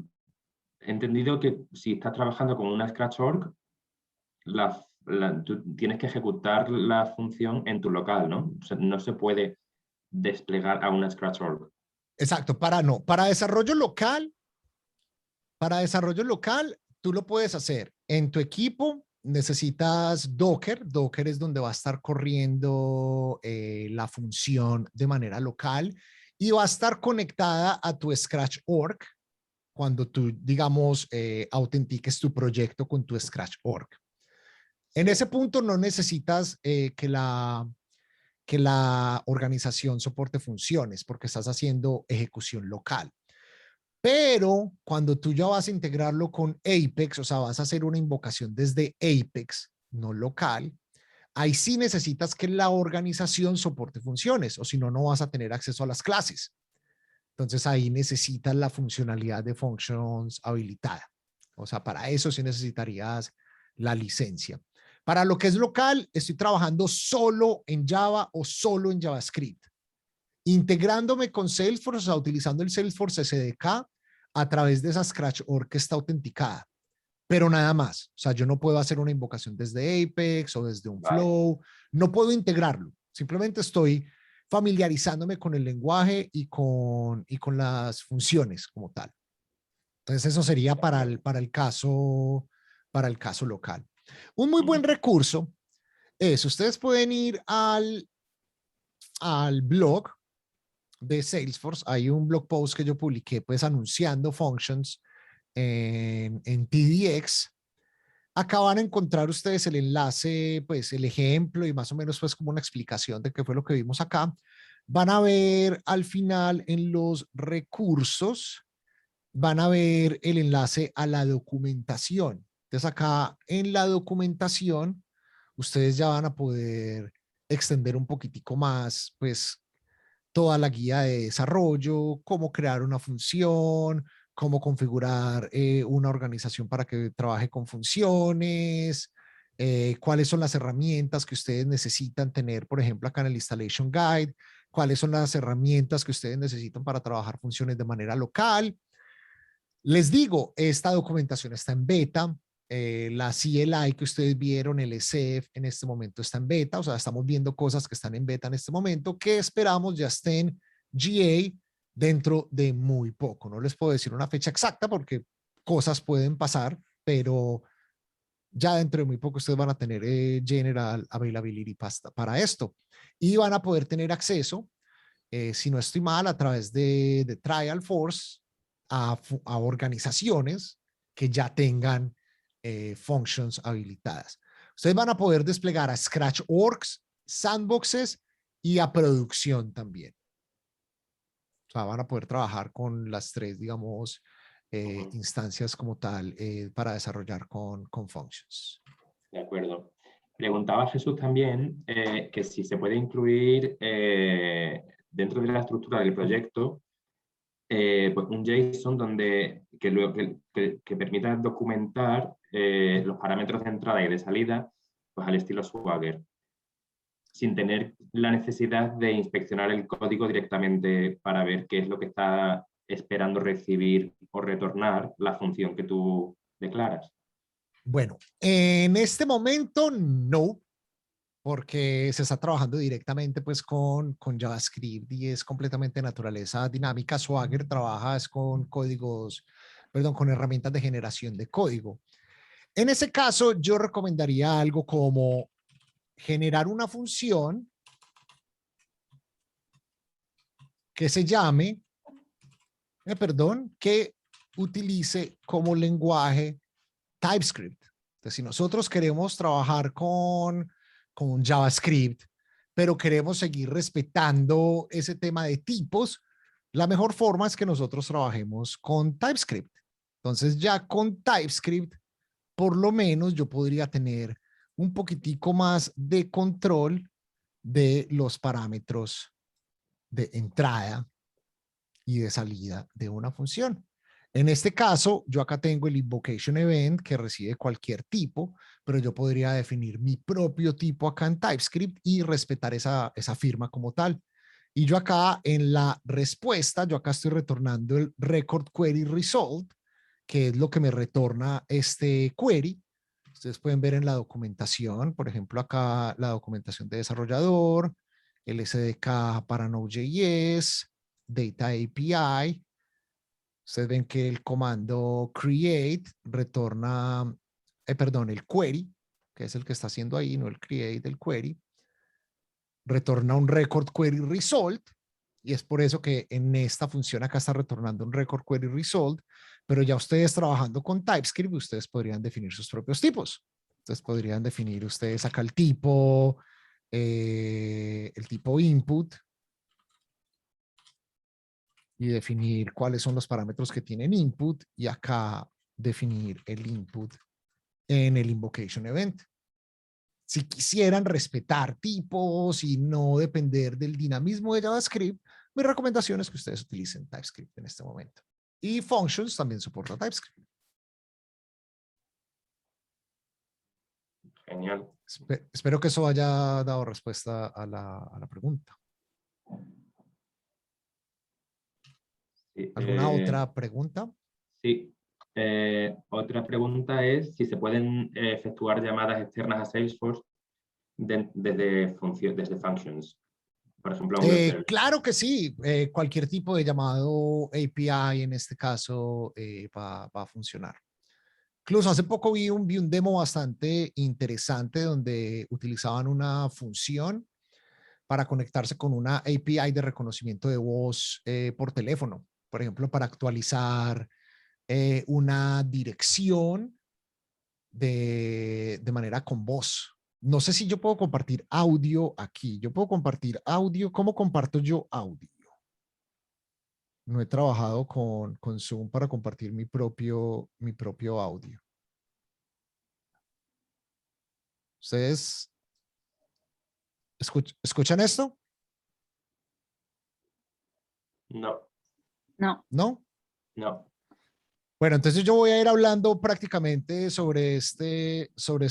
entendido que si estás trabajando con una Scratch.org, tú tienes que ejecutar la función en tu local, ¿no? O sea, no se puede desplegar a una Scratch.org. Exacto, para desarrollo local, tú lo puedes hacer en tu equipo. Necesitas Docker. Docker es donde va a estar corriendo la función de manera local y va a estar conectada a tu Scratch.org cuando tú, digamos, autentiques tu proyecto con tu Scratch.org. En ese punto no necesitas que la organización soporte funciones porque estás haciendo ejecución local. Pero cuando tú ya vas a integrarlo con Apex, o sea, vas a hacer una invocación desde Apex, no local, ahí sí necesitas que la organización soporte funciones, o si no, no vas a tener acceso a las clases. Entonces ahí necesitas la funcionalidad de functions habilitada. O sea, para eso sí necesitarías la licencia. Para lo que es local, estoy trabajando solo en Java o solo en JavaScript, integrándome con Salesforce, o sea, utilizando el Salesforce SDK a través de esa Scratch.org que está autenticada, pero nada más. O sea, yo no puedo hacer una invocación desde Apex o desde un flow, no puedo integrarlo. Simplemente estoy familiarizándome con el lenguaje y con las funciones como tal. Entonces eso sería para el caso local. Un muy buen recurso es, ustedes pueden ir al blog de Salesforce. Hay un blog post que yo publiqué pues anunciando functions en TDX. Acá van a encontrar ustedes el enlace, pues el ejemplo y más o menos pues como una explicación de qué fue lo que vimos acá. Van a ver al final en los recursos, van a ver el enlace a la documentación. Entonces acá en la documentación, ustedes ya van a poder extender un poquitico más, pues toda la guía de desarrollo, cómo crear una función, cómo configurar una organización para que trabaje con funciones, cuáles son las herramientas que ustedes necesitan tener, por ejemplo, acá en el Installation Guide, cuáles son las herramientas que ustedes necesitan para trabajar funciones de manera local. Les digo, esta documentación está en beta. La CLI que ustedes vieron, el SF, en este momento está en beta. O sea, estamos viendo cosas que están en beta en este momento que esperamos ya estén GA dentro de muy poco. No les puedo decir una fecha exacta porque cosas pueden pasar, pero ya dentro de muy poco ustedes van a tener General Availability para esto y van a poder tener acceso, si no estoy mal, a través de Trial Force a organizaciones que ya tengan functions habilitadas. Ustedes van a poder desplegar a Scratch.orgs, sandboxes y a producción también. O sea, van a poder trabajar con las tres, digamos, instancias como tal para desarrollar con functions. De acuerdo. Preguntaba Jesús también que si se puede incluir dentro de la estructura del proyecto pues un JSON que permita documentar los parámetros de entrada y de salida pues al estilo Swagger, sin tener la necesidad de inspeccionar el código directamente para ver qué es lo que está esperando recibir o retornar la función que tú declaras. Bueno, en este momento no, porque se está trabajando directamente pues con JavaScript y es completamente naturaleza dinámica. Swagger trabaja es con códigos, perdón, con herramientas de generación de código. En ese caso, yo recomendaría algo como generar una función que se llame, que utilice como lenguaje TypeScript. Entonces, si nosotros queremos trabajar con JavaScript, pero queremos seguir respetando ese tema de tipos, la mejor forma es que nosotros trabajemos con TypeScript. Entonces, ya con TypeScript, por lo menos yo podría tener un poquitico más de control de los parámetros de entrada y de salida de una función. En este caso, yo acá tengo el invocation event que recibe cualquier tipo, pero yo podría definir mi propio tipo acá en TypeScript y respetar esa firma como tal. Y yo acá en la respuesta, yo acá estoy retornando el record query result, que es lo que me retorna este query. Ustedes pueden ver en la documentación, por ejemplo, acá la documentación de desarrollador, el SDK para Node.js, Data API. Ustedes ven que el comando create retorna, perdón, el query, que es el que está haciendo ahí, no el create, el query, retorna un record query result, y es por eso que en esta función acá está retornando un record query result, pero ya ustedes trabajando con TypeScript, ustedes podrían definir sus propios tipos. Entonces podrían definir ustedes acá el tipo input, y definir cuáles son los parámetros que tienen input, y acá definir el input en el invocation event. Si quisieran respetar tipos y no depender del dinamismo de JavaScript, mi recomendación es que ustedes utilicen TypeScript en este momento. Y Functions también soporta TypeScript. Genial. Espero que eso haya dado respuesta a la pregunta. Sí, ¿Alguna otra pregunta? Sí. Otra pregunta es si se pueden efectuar llamadas externas a Salesforce desde functions. Por ejemplo, a un web service. Claro que sí. Cualquier tipo de llamado API en este caso va a funcionar. Incluso hace poco vi un demo bastante interesante donde utilizaban una función para conectarse con una API de reconocimiento de voz por teléfono. Por ejemplo, para actualizar una dirección de manera con voz. No sé si yo puedo compartir audio aquí. Yo puedo compartir audio. ¿Cómo comparto yo audio? No he trabajado con Zoom para compartir mi propio audio. ¿Ustedes escuchan esto? No. No. ¿No? No. Bueno, entonces yo voy a ir hablando prácticamente sobre este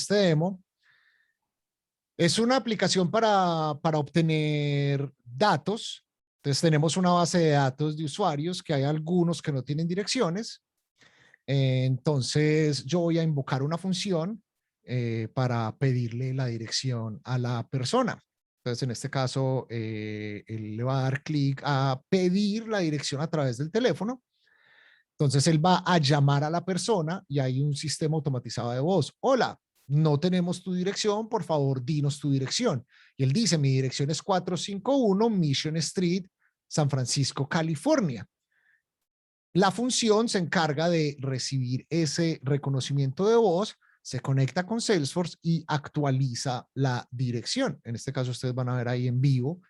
demo. Es una aplicación para obtener datos. Entonces tenemos una base de datos de usuarios que hay algunos que no tienen direcciones. Entonces yo voy a invocar una función para pedirle la dirección a la persona. Entonces en este caso él le va a dar clic a pedir la dirección a través del teléfono. Entonces él va a llamar a la persona y hay un sistema automatizado de voz. Hola, no tenemos tu dirección, por favor, dinos tu dirección. Y él dice, mi dirección es 451 Mission Street, San Francisco, California. La función se encarga de recibir ese reconocimiento de voz, se conecta con Salesforce y actualiza la dirección. En este caso, ustedes van a ver ahí en vivo,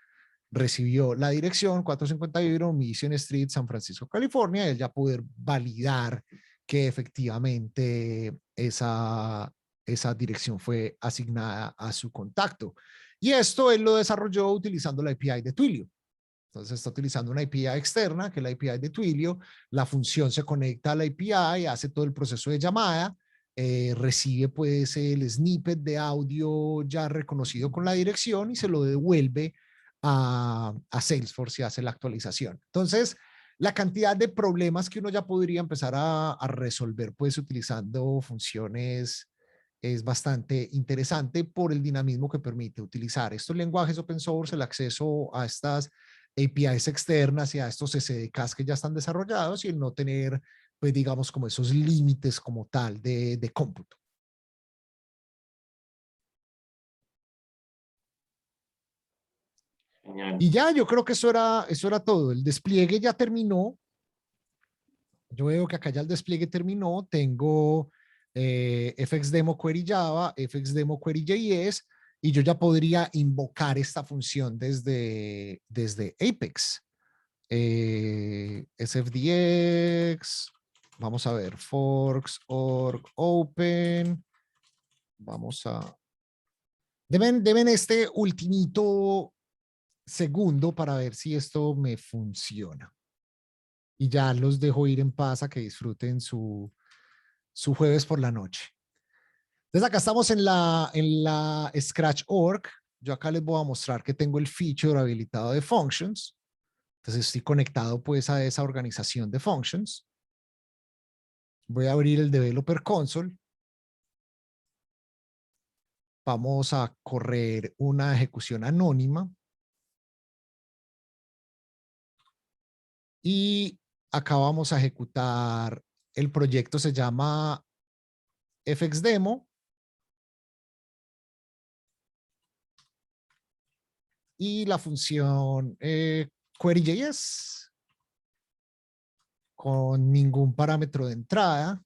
recibió la dirección 451 Mission Street, San Francisco, California, y él ya poder validar que efectivamente esa dirección fue asignada a su contacto. Y esto él lo desarrolló utilizando la API de Twilio. Entonces está utilizando una API externa, que es la API de Twilio. La función se conecta a la API, hace todo el proceso de llamada, recibe pues el snippet de audio ya reconocido con la dirección y se lo devuelve a Salesforce y hace la actualización. Entonces, la cantidad de problemas que uno ya podría empezar a resolver pues utilizando funciones es bastante interesante por el dinamismo que permite utilizar estos lenguajes open source, el acceso a estas APIs externas y a estos SDKs que ya están desarrollados y el no tener, pues digamos, como esos límites como tal de cómputo. Genial. Y ya, yo creo que eso era todo. El despliegue ya terminó. Yo veo que acá ya el despliegue terminó. Tengo FXDemo Query Java, FXDemo Query JS, y yo ya podría invocar esta función desde Apex. SFDX, vamos a ver, forks, org, open. Vamos a... Deben este ultimito segundo para ver si esto me funciona. Y ya los dejo ir en paz a que disfruten su jueves por la noche. Entonces acá estamos en la Scratch.org. yo acá les voy a mostrar que tengo el feature habilitado de functions. Entonces estoy conectado pues a esa organización de functions. Voy a abrir el developer console. Vamos a correr una ejecución anónima. Y acá vamos a ejecutar, el proyecto se llama FXDemo. Y la función query.js con ningún parámetro de entrada.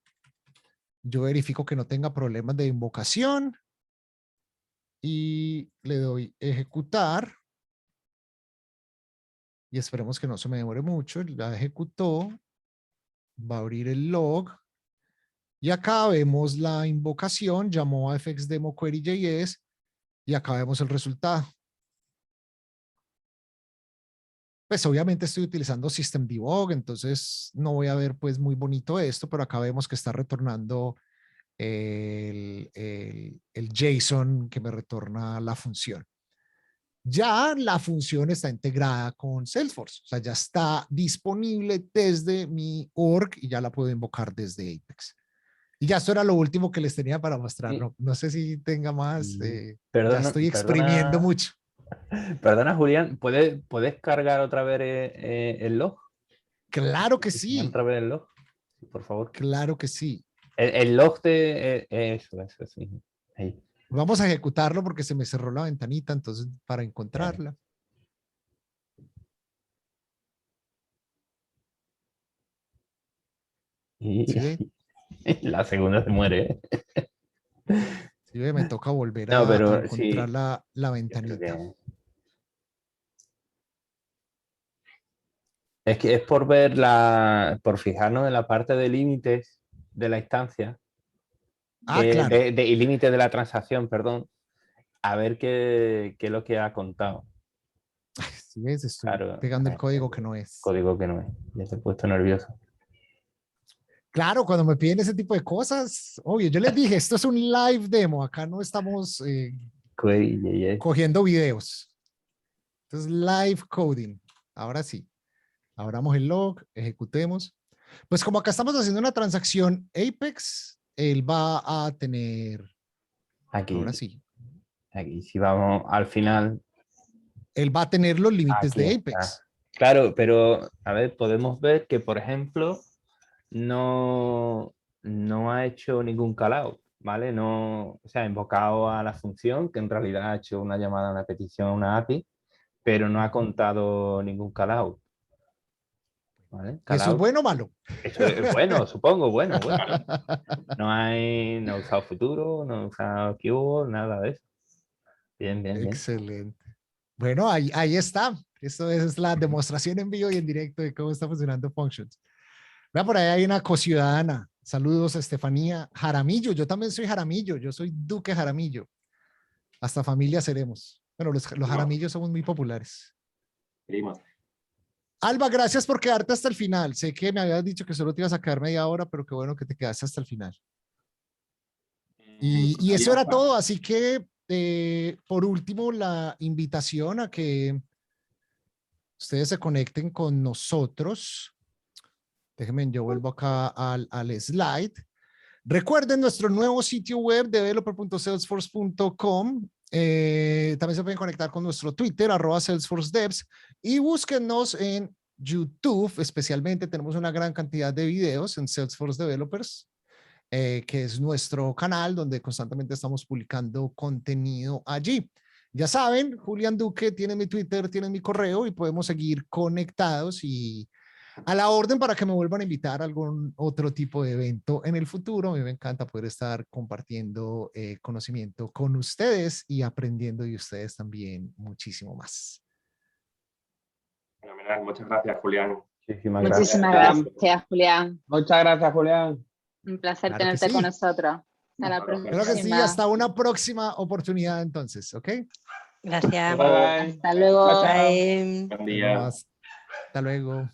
Yo verifico que no tenga problemas de invocación. Y le doy ejecutar. Y esperemos que no se me demore mucho. La ejecutó. Va a abrir el log. Y acá vemos la invocación. Llamó a FXDemo query.js. Y acá vemos el resultado. Pues obviamente estoy utilizando systemdebug, entonces no voy a ver pues muy bonito esto, pero acá vemos que está retornando el JSON que me retorna la función. Ya la función está integrada con Salesforce, o sea, ya está disponible desde mi org y ya la puedo invocar desde Apex. Y ya esto era lo último que les tenía para mostrar. No sé si tenga más. Ya estoy exprimiendo mucho. Perdona, Julián, ¿puedes cargar otra vez el log? Claro que sí. Otra vez el log, por favor. Claro que sí. El log de... eso, sí. Ahí. Vamos a ejecutarlo porque se me cerró la ventanita, entonces para encontrarla. ¿Sí? La segunda se muere. Sí, me toca volver a encontrar sí, la ventanita. Es que es por ver por fijarnos en la parte de límites de la instancia. Claro. Y límite de la transacción, perdón. A ver qué es lo que ha contado. Sí, ves, estoy pegando el código que no es. Código que no es. Ya te he puesto nervioso. Claro, cuando me piden ese tipo de cosas, obvio, yo les dije, esto es un live demo, acá no estamos cogiendo videos. Entonces, live coding. Ahora sí. Abramos el log, ejecutemos. Pues como acá estamos haciendo una transacción Apex, él va a tener... Aquí. Ahora sí. Aquí, si vamos al final... Él va a tener los límites de Apex. Está. Claro, pero a ver, podemos ver que, por ejemplo, no ha hecho ningún callout, ¿vale? No, o sea, ha invocado a la función, que en realidad ha hecho una llamada a una petición a una API, pero no ha contado ningún callout. ¿Vale? ¿Eso es bueno o malo? Eso es bueno, supongo, bueno. No ha usado futuro, no ha usado keyword, nada de eso. Bien. Excelente. Bueno, ahí está. Esto es la demostración en vivo y en directo de cómo está funcionando Functions. Vea, por ahí hay una cociudadana. Saludos a Estefanía Jaramillo. Yo también soy Jaramillo. Yo soy Duque Jaramillo. Hasta familia seremos. Bueno, los Jaramillos somos muy populares. Seguimos. Alba, gracias por quedarte hasta el final. Sé que me habías dicho que solo te ibas a quedar media hora, pero qué bueno que te quedaste hasta el final. Y eso era todo. Así que, por último, la invitación a que ustedes se conecten con nosotros. Déjenme, yo vuelvo acá al slide. Recuerden nuestro nuevo sitio web, developer.salesforce.com. También se pueden conectar con nuestro Twitter, @SalesforceDevs, y búsquennos en YouTube. Especialmente tenemos una gran cantidad de videos en Salesforce Developers, que es nuestro canal donde constantemente estamos publicando contenido allí. Ya saben, Julián Duque tiene mi Twitter, tiene mi correo y podemos seguir conectados y a la orden para que me vuelvan a invitar a algún otro tipo de evento en el futuro. A mí me encanta poder estar compartiendo conocimiento con ustedes y aprendiendo de ustedes también muchísimo más. Fenomenal, muchas gracias, Julián. Muchísimas gracias, Julián. Muchas gracias, Julián. Un placer tenerte con nosotros. Hasta la próxima. Creo que sí, hasta una próxima oportunidad entonces, ¿ok? Gracias. Bye. Hasta luego. Bye. Buen día. Hasta luego.